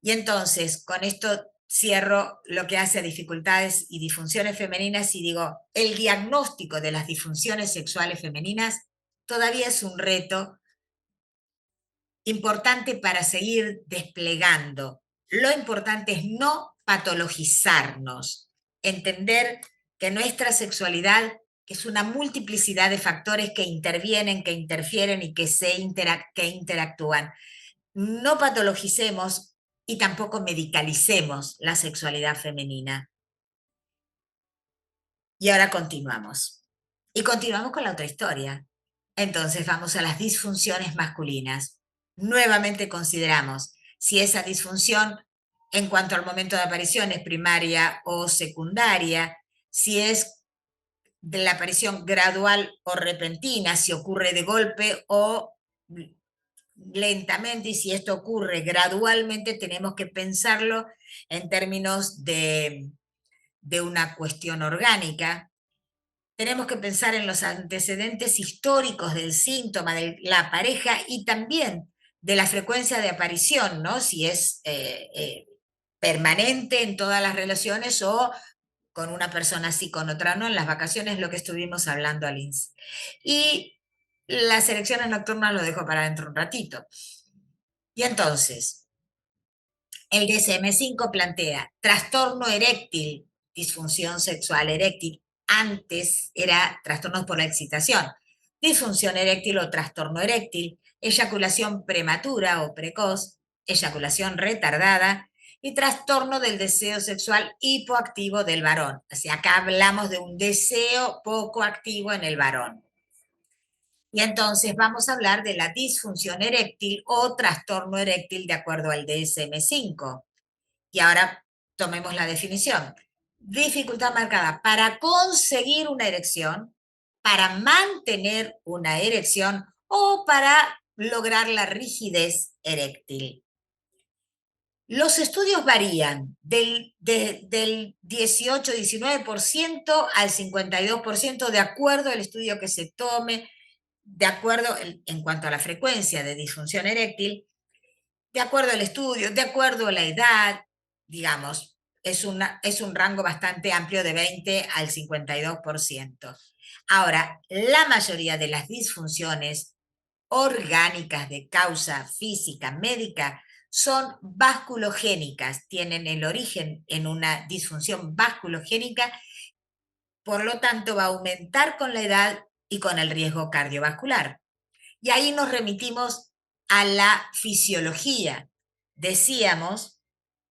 Y entonces, con esto cierro lo que hace a dificultades y disfunciones femeninas y digo, el diagnóstico de las disfunciones sexuales femeninas todavía es un reto importante para seguir desplegando. Lo importante es no patologizarnos, entender que nuestra sexualidad es una multiplicidad de factores que intervienen, que interfieren y que que interactúan. No patologicemos y tampoco medicalicemos la sexualidad femenina. Y ahora continuamos. Y continuamos con la otra historia. Entonces vamos a las disfunciones masculinas. Nuevamente consideramos si esa disfunción en cuanto al momento de aparición es primaria o secundaria, si es de la aparición gradual o repentina, si ocurre de golpe o lentamente, y si esto ocurre gradualmente, tenemos que pensarlo en términos de una cuestión orgánica. Tenemos que pensar en los antecedentes históricos del síntoma de la pareja y también de la frecuencia de aparición, ¿no? Si es permanente en todas las relaciones o con una persona sí, con otra no, en las vacaciones, lo que estuvimos hablando al inicio. Y las elecciones nocturnas lo dejo para dentro un ratito. Y entonces, el DSM-5 plantea trastorno eréctil, disfunción sexual eréctil. Antes era trastornos por la excitación, disfunción eréctil o trastorno eréctil, eyaculación prematura o precoz, eyaculación retardada y trastorno del deseo sexual hipoactivo del varón. O sea, acá hablamos de un deseo poco activo en el varón. Y entonces vamos a hablar de la disfunción eréctil o trastorno eréctil de acuerdo al DSM-5. Y ahora tomemos la definición. Dificultad marcada para conseguir una erección, para mantener una erección o para lograr la rigidez eréctil. Los estudios varían del 18-19% al 52% de acuerdo al estudio que se tome, de acuerdo en cuanto a la frecuencia de disfunción eréctil, de acuerdo al estudio, de acuerdo a la edad, digamos, es un rango bastante amplio de 20 al 52%. Ahora, la mayoría de las disfunciones orgánicas de causa física médica son vasculogénicas, tienen el origen en una disfunción vasculogénica, por lo tanto va a aumentar con la edad y con el riesgo cardiovascular. Y ahí nos remitimos a la fisiología. Decíamos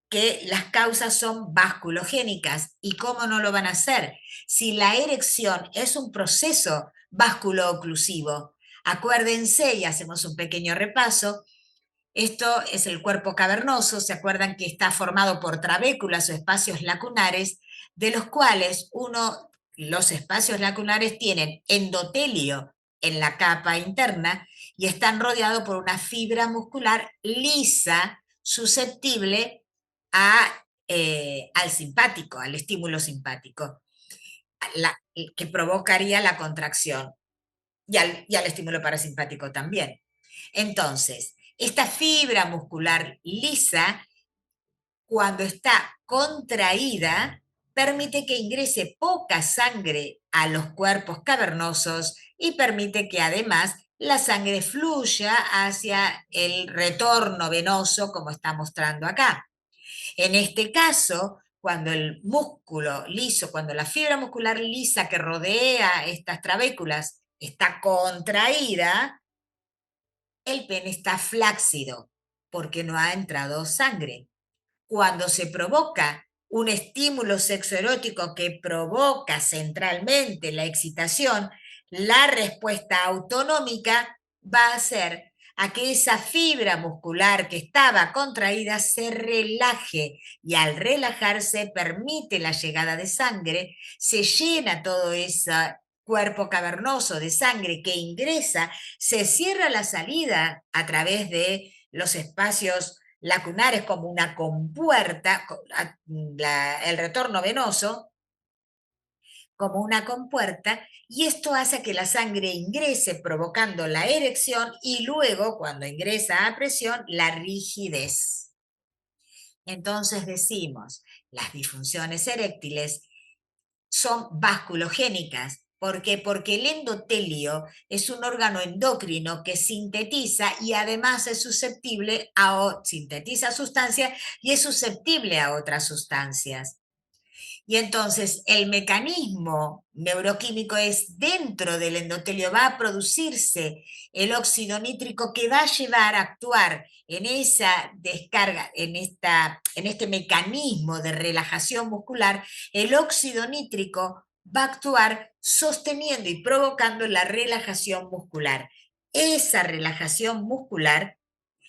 que las causas son vasculogénicas. ¿Y cómo no lo van a hacer? Si la erección es un proceso vasculo-oclusivo. Acuérdense, y hacemos un pequeño repaso, esto es el cuerpo cavernoso, ¿se acuerdan que está formado por trabéculas o espacios lacunares, de los cuales los espacios lacunares tienen endotelio en la capa interna y están rodeados por una fibra muscular lisa, susceptible al simpático, al estímulo simpático, que provocaría la contracción y al estímulo parasimpático también. Entonces, esta fibra muscular lisa, cuando está contraída, permite que ingrese poca sangre a los cuerpos cavernosos y permite que además la sangre fluya hacia el retorno venoso, como está mostrando acá. En este caso, cuando el músculo liso, cuando la fibra muscular lisa que rodea estas trabéculas está contraída, el pene está flácido porque no ha entrado sangre. Cuando se provoca un estímulo sexoerótico que provoca centralmente la excitación, la respuesta autonómica va a ser a que esa fibra muscular que estaba contraída se relaje y al relajarse permite la llegada de sangre, se llena todo ese cuerpo cavernoso de sangre que ingresa, se cierra la salida a través de los espacios lacunares como una compuerta, el retorno venoso como una compuerta, y esto hace que la sangre ingrese provocando la erección y luego, cuando ingresa a presión, la rigidez. Entonces decimos, las disfunciones eréctiles son vasculogénicas. ¿Por qué? Porque el endotelio es un órgano endocrino que sintetiza y además es susceptible sintetiza sustancias y es susceptible a otras sustancias. Y entonces el mecanismo neuroquímico es dentro del endotelio, va a producirse el óxido nítrico que va a llevar a actuar en esa descarga, en este mecanismo de relajación muscular. El óxido nítrico va a actuar sosteniendo y provocando la relajación muscular. Esa relajación muscular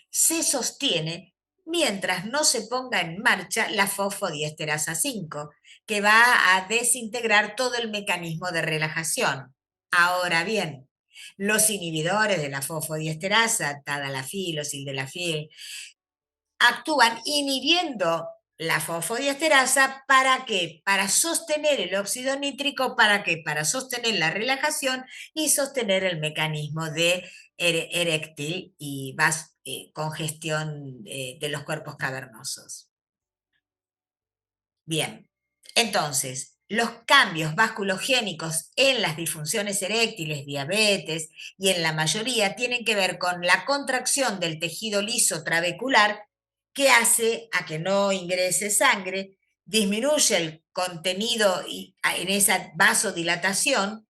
se sostiene mientras no se ponga en marcha la fosfodiesterasa 5, que va a desintegrar todo el mecanismo de relajación. Ahora bien, los inhibidores de la fosfodiesterasa, tadalafil o sildenafil, actúan inhibiendo la fosfodiesterasa. ¿Para qué? Para sostener el óxido nítrico. ¿Para qué? Para sostener la relajación y sostener el mecanismo de eréctil y congestión de los cuerpos cavernosos. Bien, entonces, los cambios vasculogénicos en las disfunciones eréctiles, diabetes y en la mayoría tienen que ver con la contracción del tejido liso trabecular que hace a que no ingrese sangre, disminuye el contenido en esa vasodilatación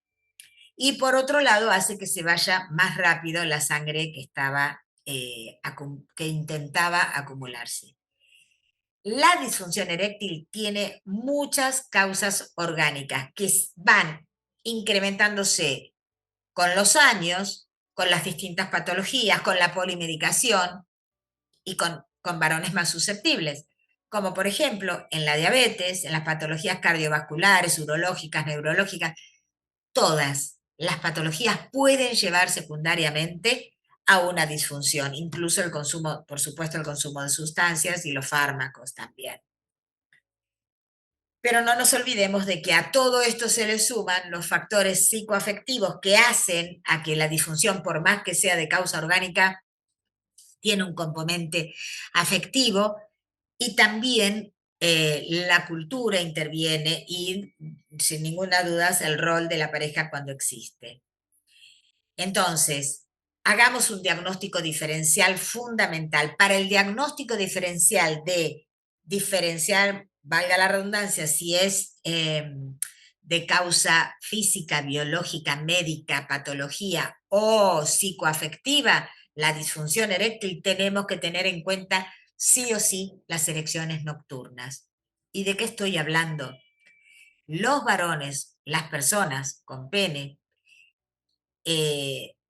y por otro lado hace que se vaya más rápido la sangre que intentaba acumularse. La disfunción eréctil tiene muchas causas orgánicas que van incrementándose con los años, con las distintas patologías, con la polimedicación y con varones más susceptibles, como por ejemplo en la diabetes, en las patologías cardiovasculares, urológicas, neurológicas. Todas las patologías pueden llevar secundariamente a una disfunción, incluso el consumo, por supuesto, el consumo de sustancias y los fármacos también. Pero no nos olvidemos de que a todo esto se le suman los factores psicoafectivos que hacen a que la disfunción, por más que sea de causa orgánica, tiene un componente afectivo y también la cultura interviene y, sin ninguna duda, el rol de la pareja cuando existe. Entonces, hagamos un diagnóstico diferencial fundamental. Para el diagnóstico diferencial de diferenciar, valga la redundancia, si es de causa física, biológica, médica, patología o psicoafectiva, la disfunción eréctil, tenemos que tener en cuenta sí o sí las erecciones nocturnas. ¿Y de qué estoy hablando? Los varones, las personas con pene,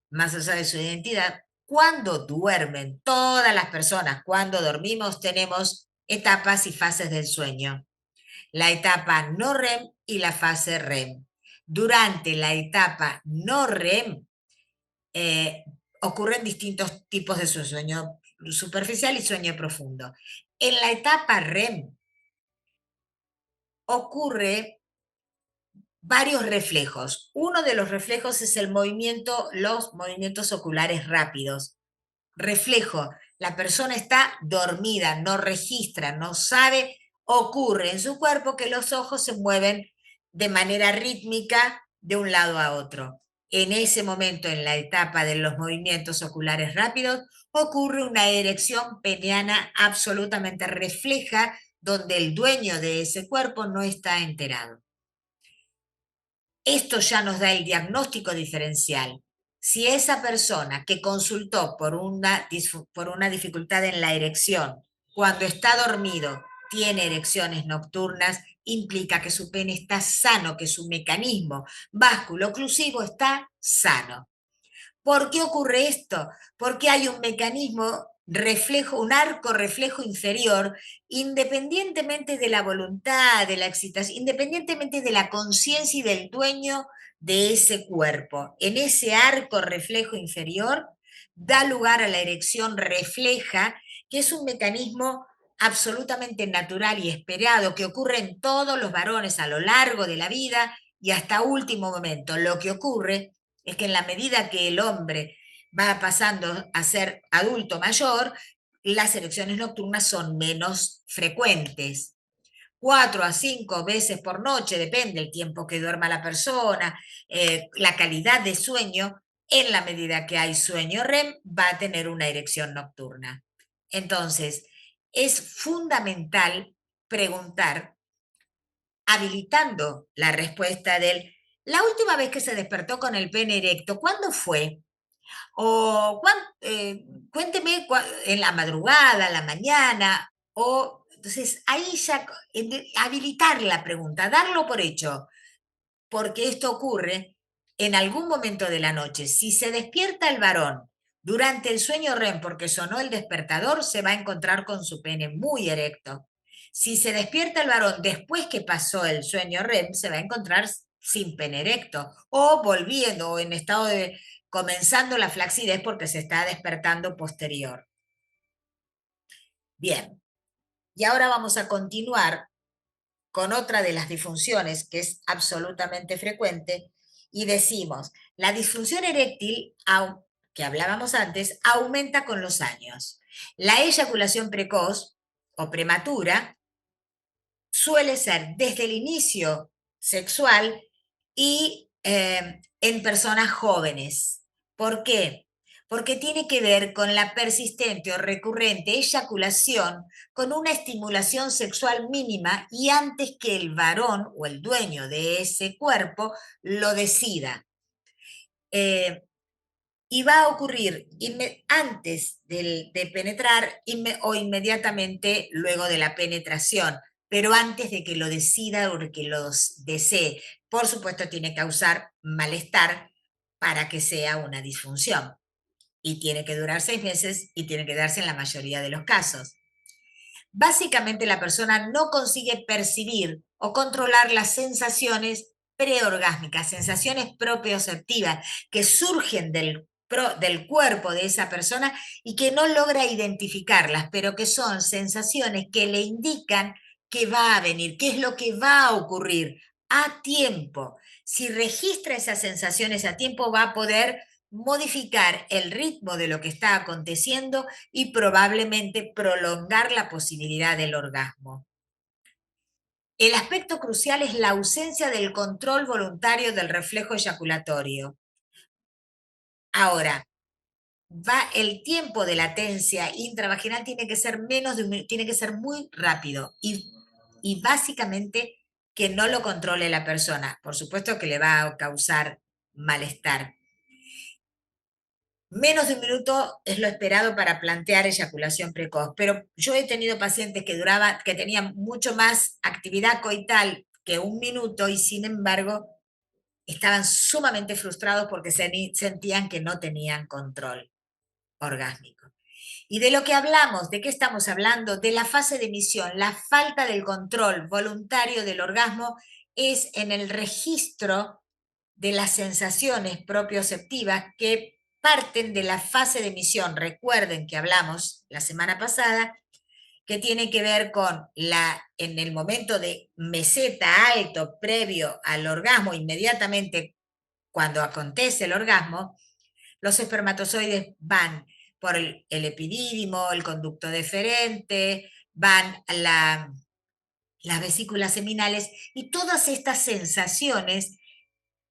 más allá de su identidad, cuando duermen, todas las personas, cuando dormimos, tenemos etapas y fases del sueño. La etapa no REM y la fase REM. Durante la etapa no REM ocurren distintos tipos de sueño superficial y sueño profundo. En la etapa REM ocurre varios reflejos. Uno de los reflejos es los movimientos oculares rápidos. Reflejo, la persona está dormida, no registra, no sabe, ocurre en su cuerpo que los ojos se mueven de manera rítmica de un lado a otro. En ese momento, en la etapa de los movimientos oculares rápidos, ocurre una erección peniana absolutamente refleja, donde el dueño de ese cuerpo no está enterado. Esto ya nos da el diagnóstico diferencial. Si esa persona que consultó por una dificultad en la erección, cuando está dormido, tiene erecciones nocturnas, implica que su pene está sano, que su mecanismo vasculo-oclusivo está sano. ¿Por qué ocurre esto? Porque hay un mecanismo reflejo, un arco reflejo inferior, independientemente de la voluntad, de la excitación, independientemente de la conciencia y del dueño de ese cuerpo. En ese arco reflejo inferior da lugar a la erección refleja, que es un mecanismo absolutamente natural y esperado que ocurre en todos los varones a lo largo de la vida y hasta último momento. Lo que ocurre es que en la medida que el hombre va pasando a ser adulto mayor, las erecciones nocturnas son menos frecuentes. 4 a 5 veces por noche, depende el tiempo que duerma la persona, la calidad de sueño, en la medida que hay sueño REM, va a tener una erección nocturna. Entonces, es fundamental preguntar, habilitando la respuesta del, la última vez que se despertó con el pene erecto, ¿cuándo fue? O cuénteme en la madrugada, en la mañana, o entonces ahí ya habilitar la pregunta, darlo por hecho, porque esto ocurre en algún momento de la noche. Si se despierta el varón durante el sueño REM porque sonó el despertador, se va a encontrar con su pene muy erecto. Si se despierta el varón después que pasó el sueño REM, se va a encontrar sin pene erecto o volviendo o en estado de comenzando la flacidez porque se está despertando posterior. Bien, y ahora vamos a continuar con otra de las disfunciones que es absolutamente frecuente y decimos, la disfunción eréctil, que hablábamos antes, aumenta con los años. La eyaculación precoz o prematura suele ser desde el inicio sexual y en personas jóvenes. ¿Por qué? Porque tiene que ver con la persistente o recurrente eyaculación con una estimulación sexual mínima y antes que el varón o el dueño de ese cuerpo lo decida. Y va a ocurrir antes de penetrar o inmediatamente luego de la penetración, pero antes de que lo decida o que lo desee. Por supuesto, tiene que causar malestar para que sea una disfunción. Y tiene que durar 6 meses y tiene que darse en la mayoría de los casos. Básicamente, la persona no consigue percibir o controlar las sensaciones preorgásmicas, sensaciones propioceptivas que surgen del cuerpo de esa persona y que no logra identificarlas, pero que son sensaciones que le indican que va a venir, qué es lo que va a ocurrir a tiempo. Si registra esas sensaciones a tiempo, va a poder modificar el ritmo de lo que está aconteciendo y probablemente prolongar la posibilidad del orgasmo. El aspecto crucial es la ausencia del control voluntario del reflejo eyaculatorio. Ahora, el tiempo de latencia intravaginal tiene que ser tiene que ser muy rápido y básicamente que no lo controle la persona. Por supuesto que le va a causar malestar. Menos de un minuto es lo esperado para plantear eyaculación precoz, pero yo he tenido pacientes que tenían mucho más actividad coital que un minuto y sin embargo estaban sumamente frustrados porque sentían que no tenían control orgásmico. Y de lo que hablamos, ¿de qué estamos hablando? De la fase de emisión, la falta del control voluntario del orgasmo es en el registro de las sensaciones propioceptivas que parten de la fase de emisión. Recuerden que hablamos la semana pasada que tiene que ver con en el momento de meseta alto previo al orgasmo, inmediatamente cuando acontece el orgasmo, los espermatozoides van por el epidídimo, el conducto deferente, van a las vesículas seminales y todas estas sensaciones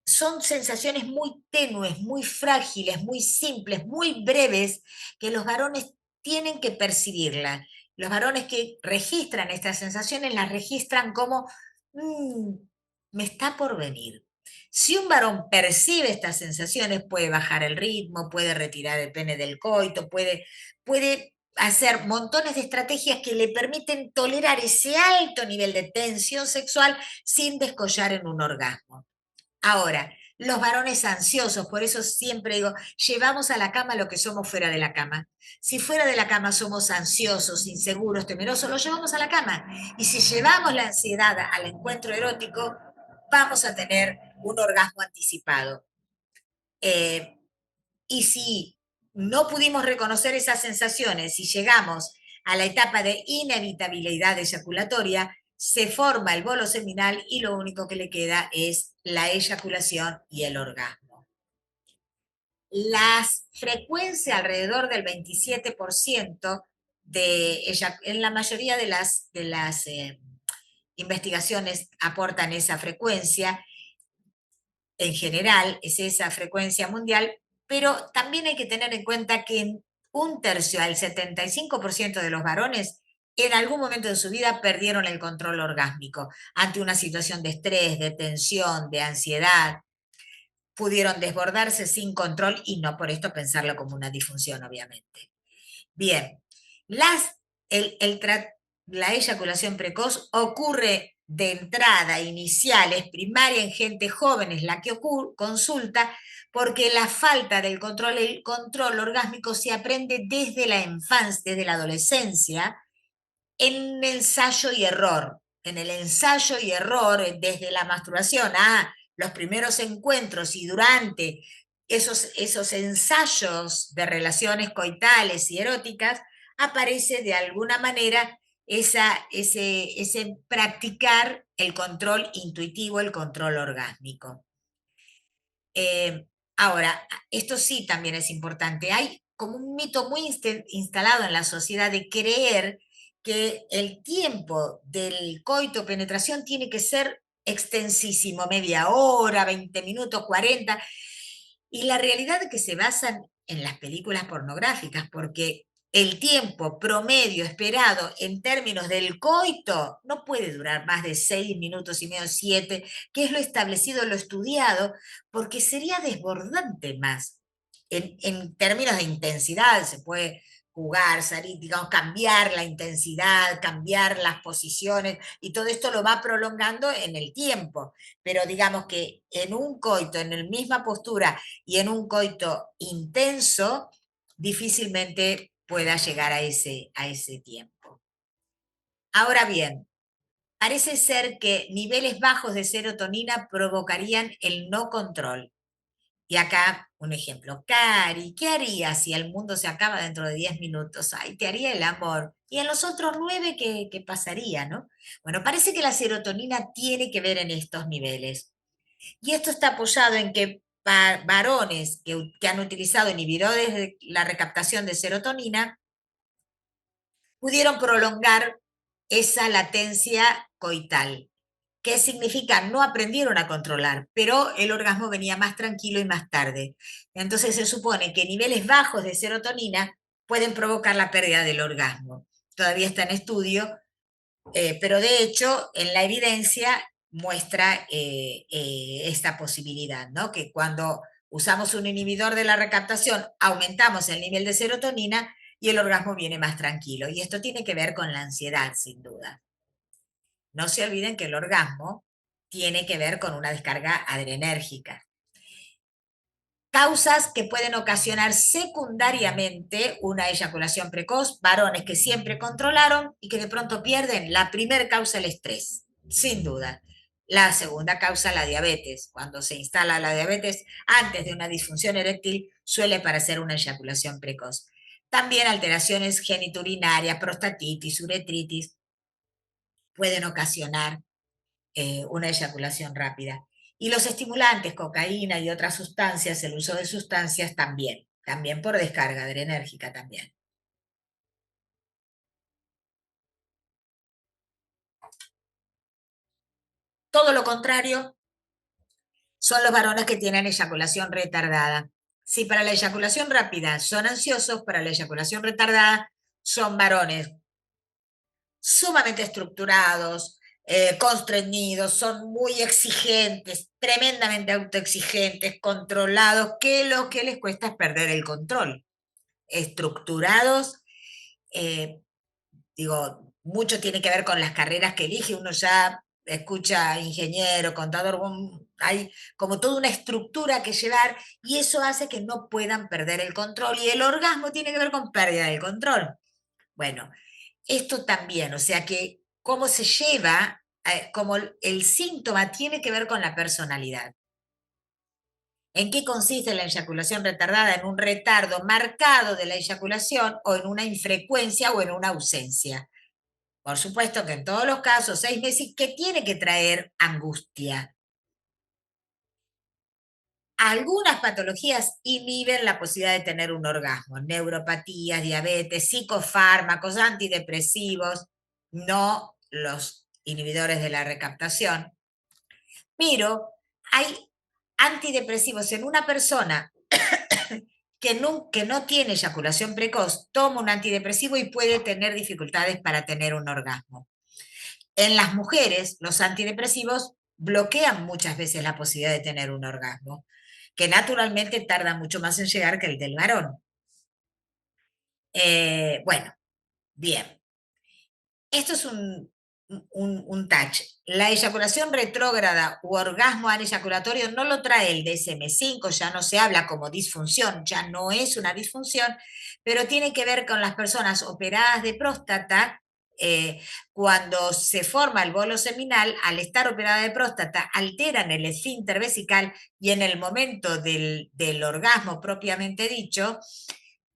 son sensaciones muy tenues, muy frágiles, muy simples, muy breves, que los varones tienen que percibirlas. Los varones que registran estas sensaciones las registran como, me está por venir. Si un varón percibe estas sensaciones, puede bajar el ritmo, puede retirar el pene del coito, puede hacer montones de estrategias que le permiten tolerar ese alto nivel de tensión sexual sin descollar en un orgasmo. Ahora, Los varones ansiosos, por eso siempre digo, llevamos a la cama lo que somos fuera de la cama. Si fuera de la cama somos ansiosos, inseguros, temerosos, lo llevamos a la cama. Y si llevamos la ansiedad al encuentro erótico, vamos a tener un orgasmo anticipado. Eh, y si no pudimos reconocer esas sensaciones y llegamos a la etapa de inevitabilidad eyaculatoria, se forma el bolo seminal y lo único que le queda es la eyaculación y el orgasmo. La frecuencia alrededor del 27% en la mayoría de las investigaciones aportan esa frecuencia. En general es esa frecuencia mundial, pero también hay que tener en cuenta que en un tercio al 75% de los varones en algún momento de su vida perdieron el control orgásmico ante una situación de estrés, de tensión, de ansiedad. Pudieron desbordarse sin control y no por esto pensarlo como una disfunción, obviamente. Bien, las, el la eyaculación precoz ocurre de entrada inicial, es primaria en gente joven, es la que consulta, porque la falta del control, el control orgásmico se aprende desde la infancia, desde la adolescencia, en ensayo y error. En el ensayo y error, desde la masturbación a los primeros encuentros y durante esos ensayos de relaciones coitales y eróticas, aparece de alguna manera ese practicar el control intuitivo, el control orgásmico. Eh, Ahora, esto sí también es importante. Hay como un mito muy instalado en la sociedad de creer que el tiempo del coito penetración tiene que ser extensísimo, media hora, 20 minutos, 40, y la realidad es que se basan en las películas pornográficas, porque el tiempo promedio esperado en términos del coito no puede durar más de 6 minutos y medio, 7, que es lo establecido, lo estudiado, porque sería desbordante más. En términos de intensidad, se puede jugar, salir, digamos, cambiar la intensidad, cambiar las posiciones, y todo esto lo va prolongando en el tiempo. Pero digamos que en un coito, en la misma postura y en un coito intenso, difícilmente pueda llegar a ese tiempo. Ahora bien, parece ser que niveles bajos de serotonina provocarían el no control. Y acá un ejemplo. Cari, ¿qué harías si el mundo se acaba dentro de 10 minutos? Ay, te haría el amor. Y en los otros 9, ¿qué pasaría, no? Bueno, parece que la serotonina tiene que ver en estos niveles. Y esto está apoyado en que varones que han utilizado inhibidores de la recaptación de serotonina pudieron prolongar esa latencia coital. ¿Qué significa? No aprendieron a controlar, pero el orgasmo venía más tranquilo y más tarde. Entonces se supone que niveles bajos de serotonina pueden provocar la pérdida del orgasmo. Todavía está en estudio, pero de hecho en la evidencia muestra esta posibilidad, ¿no? Que cuando usamos un inhibidor de la recaptación aumentamos el nivel de serotonina y el orgasmo viene más tranquilo. Y esto tiene que ver con la ansiedad, sin duda. No se olviden que el orgasmo tiene que ver con una descarga adrenérgica. Causas que pueden ocasionar secundariamente una eyaculación precoz, varones que siempre controlaron y que de pronto pierden. La primera causa el estrés, sin duda. La segunda causa la diabetes. Cuando se instala la diabetes antes de una disfunción eréctil suele parecer una eyaculación precoz. También alteraciones geniturinarias, prostatitis, uretritis pueden ocasionar una eyaculación rápida. Y los estimulantes, cocaína y otras sustancias, el uso de sustancias también por descarga adrenérgica también. Todo lo contrario son los varones que tienen eyaculación retardada. Si para la eyaculación rápida son ansiosos, para la eyaculación retardada son varones sumamente estructurados, constreñidos, son muy exigentes, tremendamente autoexigentes, controlados, que lo que les cuesta es perder el control. Estructurados, digo, mucho tiene que ver con las carreras que elige, uno ya escucha ingeniero, contador, hay como toda una estructura que llevar y eso hace que no puedan perder el control y el orgasmo tiene que ver con pérdida del control. Bueno, esto también, o sea que cómo se lleva, como el síntoma tiene que ver con la personalidad. ¿En qué consiste la eyaculación retardada? En un retardo marcado de la eyaculación o en una infrecuencia o en una ausencia. Por supuesto que en todos los casos, 6 meses, que tiene que traer angustia. Algunas patologías inhiben la posibilidad de tener un orgasmo, neuropatías, diabetes, psicofármacos, antidepresivos, no los inhibidores de la recaptación, pero hay antidepresivos en una persona que no tiene eyaculación precoz, toma un antidepresivo y puede tener dificultades para tener un orgasmo. En las mujeres, los antidepresivos bloquean muchas veces la posibilidad de tener un orgasmo, que naturalmente tarda mucho más en llegar que el del varón. Bueno, bien. Esto es un touch. La eyaculación retrógrada u orgasmo aneyaculatorio no lo trae el DSM-5, ya no se habla como disfunción, ya no es una disfunción, pero tiene que ver con las personas operadas de próstata. Cuando se forma el bolo seminal, al estar operada de próstata, alteran el esfínter vesical y en el momento del orgasmo propiamente dicho,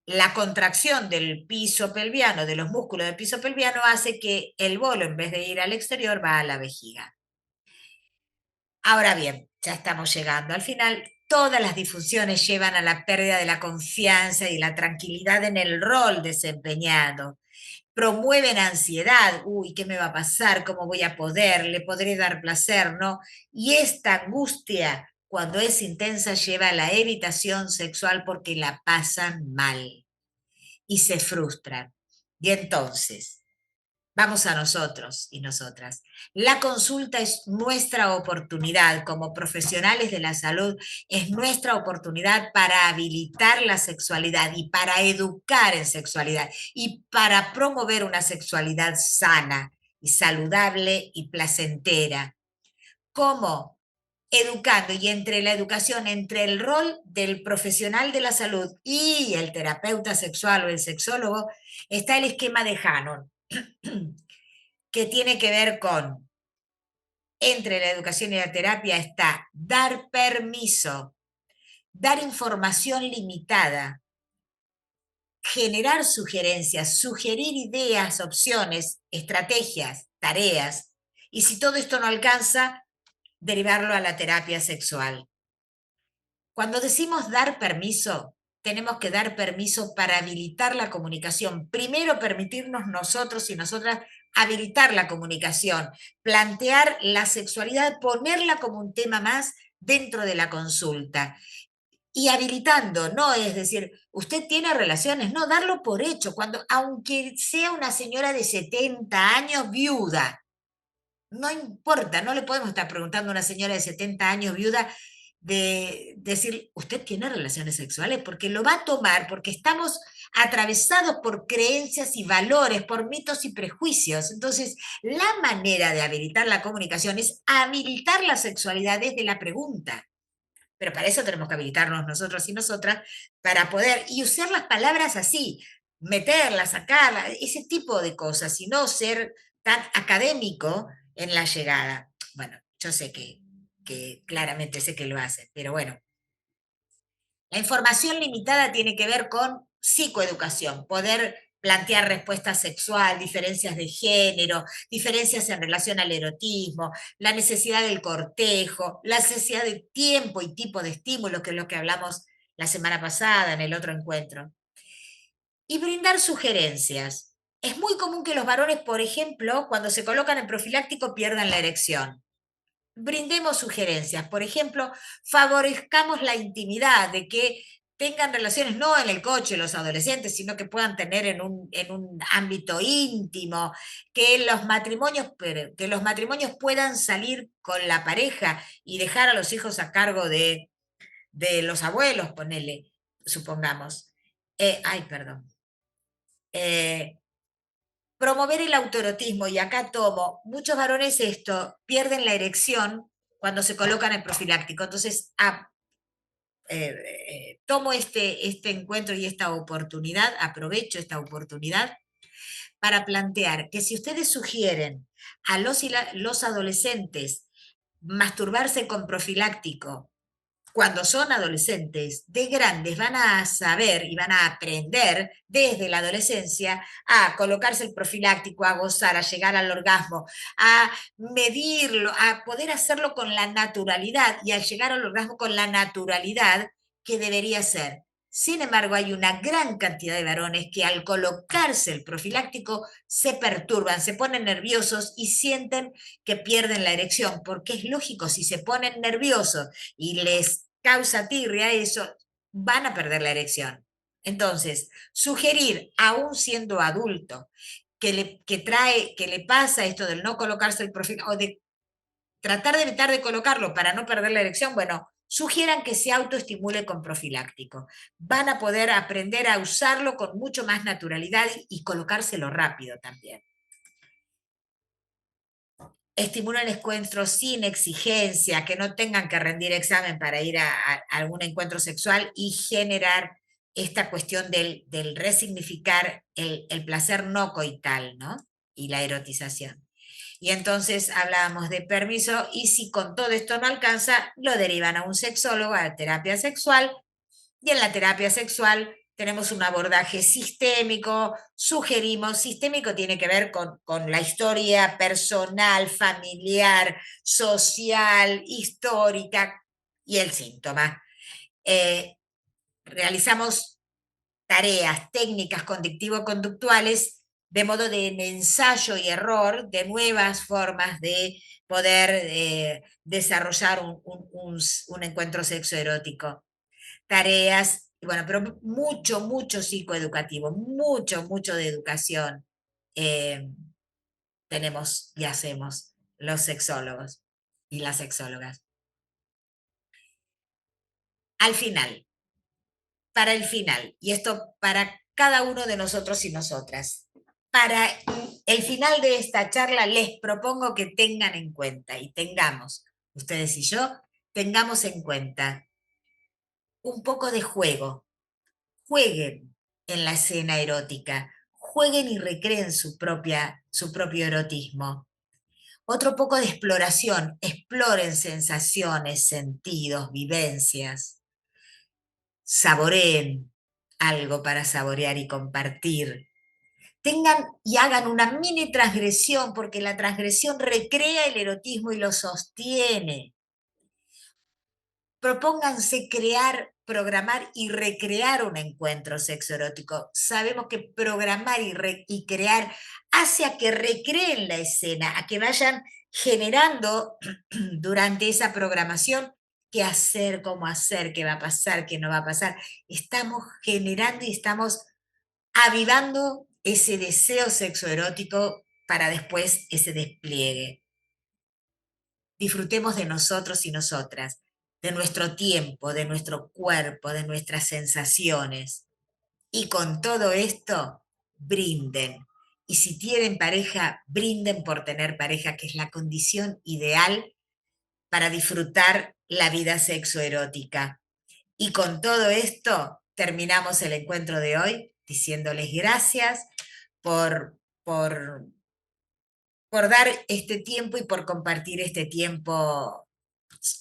la contracción del piso pelviano, de los músculos del piso pelviano, hace que el bolo, en vez de ir al exterior, va a la vejiga. Ahora bien, ya estamos llegando. Al final, todas las disfunciones llevan a la pérdida de la confianza y la tranquilidad en el rol desempeñado. Promueven ansiedad. Uy, ¿qué me va a pasar? ¿Cómo voy a poder? ¿Le podré dar placer? ¿No? Y esta angustia, cuando es intensa, lleva a la evitación sexual porque la pasan mal y se frustran. Y entonces, vamos a nosotros y nosotras. La consulta es nuestra oportunidad como profesionales de la salud, es nuestra oportunidad para habilitar la sexualidad y para educar en sexualidad y para promover una sexualidad sana y saludable y placentera. ¿Cómo? Educando y entre la educación, entre el rol del profesional de la salud y el terapeuta sexual o el sexólogo, está el esquema de Hanon, que tiene que ver con, entre la educación y la terapia está dar permiso, dar información limitada, generar sugerencias, sugerir ideas, opciones, estrategias, tareas, y si todo esto no alcanza, derivarlo a la terapia sexual. Cuando decimos dar permiso, tenemos que dar permiso para habilitar la comunicación. Primero, permitirnos nosotros y nosotras habilitar la comunicación, plantear la sexualidad, ponerla como un tema más dentro de la consulta. Y habilitando, no es decir, usted tiene relaciones, no, darlo por hecho, cuando, aunque sea una señora de 70 años viuda, no importa, no le podemos estar preguntando a una señora de 70 años viuda de decir, ¿usted tiene relaciones sexuales? Porque lo va a tomar, porque estamos atravesados por creencias y valores, por mitos y prejuicios. Entonces, la manera de habilitar la comunicación es habilitar la sexualidad desde la pregunta. Pero para eso tenemos que habilitarnos nosotros y nosotras para poder, y usar las palabras así, meterlas, sacarlas, ese tipo de cosas, y no ser tan académico en la llegada. Bueno, yo sé que claramente sé que lo hace, pero bueno, la información limitada tiene que ver con psicoeducación, poder plantear respuesta sexual, diferencias de género, diferencias en relación al erotismo, la necesidad del cortejo, la necesidad de tiempo y tipo de estímulo, que es lo que hablamos la semana pasada en el otro encuentro. Y brindar sugerencias. Es muy común que los varones, por ejemplo, cuando se colocan en profiláctico, pierdan la erección. Brindemos sugerencias. Por ejemplo, favorezcamos la intimidad de que tengan relaciones no en el coche los adolescentes, sino que puedan tener en un ámbito íntimo, que los matrimonios puedan salir con la pareja y dejar a los hijos a cargo de los abuelos, ponele, supongamos. Ay, perdón. Eh, Promover el autoerotismo, y acá tomo, muchos varones pierden la erección cuando se colocan el profiláctico. Entonces, tomo este encuentro y esta oportunidad, aprovecho esta oportunidad para plantear que si ustedes sugieren a los adolescentes masturbarse con profiláctico cuando son adolescentes, de grandes van a saber y van a aprender desde la adolescencia a colocarse el profiláctico, a gozar, a llegar al orgasmo, a medirlo, a poder hacerlo con la naturalidad y a llegar al orgasmo con la naturalidad que debería ser. Sin embargo, hay una gran cantidad de varones que al colocarse el profiláctico se perturban, se ponen nerviosos y sienten que pierden la erección, porque es lógico, si se ponen nerviosos y les causa tirria eso, van a perder la erección. Entonces, sugerir, aún siendo adulto, que le pasa esto del no colocarse el perfil o de tratar de evitar de colocarlo para no perder la erección, bueno, sugieran que se autoestimule con profiláctico. Van a poder aprender a usarlo con mucho más naturalidad y colocárselo rápido también. Estimulan encuentros sin exigencia, que no tengan que rendir examen para ir a algún encuentro sexual y generar esta cuestión del resignificar el placer no coital, ¿no? Y la erotización. Y entonces hablábamos de permiso y si con todo esto no alcanza, lo derivan a un sexólogo, a terapia sexual, y en la terapia sexual tenemos un abordaje sistémico, sugerimos, sistémico tiene que ver con la historia personal, familiar, social, histórica y el síntoma. Realizamos tareas, técnicas conductivo-conductuales de modo de ensayo y error de nuevas formas de poder desarrollar un encuentro sexoerótico. Tareas, bueno, pero mucho, mucho psicoeducativo, mucho, mucho de educación eh, tenemos y hacemos los sexólogos y las sexólogas. Al final, para el final, y esto para cada uno de nosotros y nosotras, para el final de esta charla les propongo que tengan en cuenta y tengamos, ustedes y yo, tengamos en cuenta un poco de juego. Jueguen en la escena erótica, jueguen y recreen su propio erotismo. Otro poco de exploración, exploren sensaciones, sentidos, vivencias, saboreen algo para saborear y compartir. Tengan y hagan una mini transgresión, porque la transgresión recrea el erotismo y lo sostiene. Propónganse crear, programar y recrear un encuentro sexoerótico. Sabemos que programar y crear hace a que recreen la escena, a que vayan generando durante esa programación qué hacer, cómo hacer, qué va a pasar, qué no va a pasar. Estamos generando y estamos avivando ese deseo sexoerótico para después ese despliegue. Disfrutemos de nosotros y nosotras, de nuestro tiempo, de nuestro cuerpo, de nuestras sensaciones. Y con todo esto, brinden. Y si tienen pareja, brinden por tener pareja, que es la condición ideal para disfrutar la vida sexoerótica. Y con todo esto, terminamos el encuentro de hoy diciéndoles gracias por por dar este tiempo y por compartir este tiempo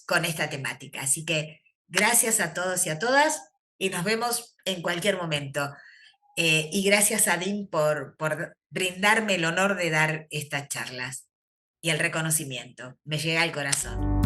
con esta temática. Así que gracias a todos y a todas y nos vemos en cualquier momento. Y gracias a Dean por brindarme el honor de dar estas charlas y el reconocimiento. Me llega al corazón.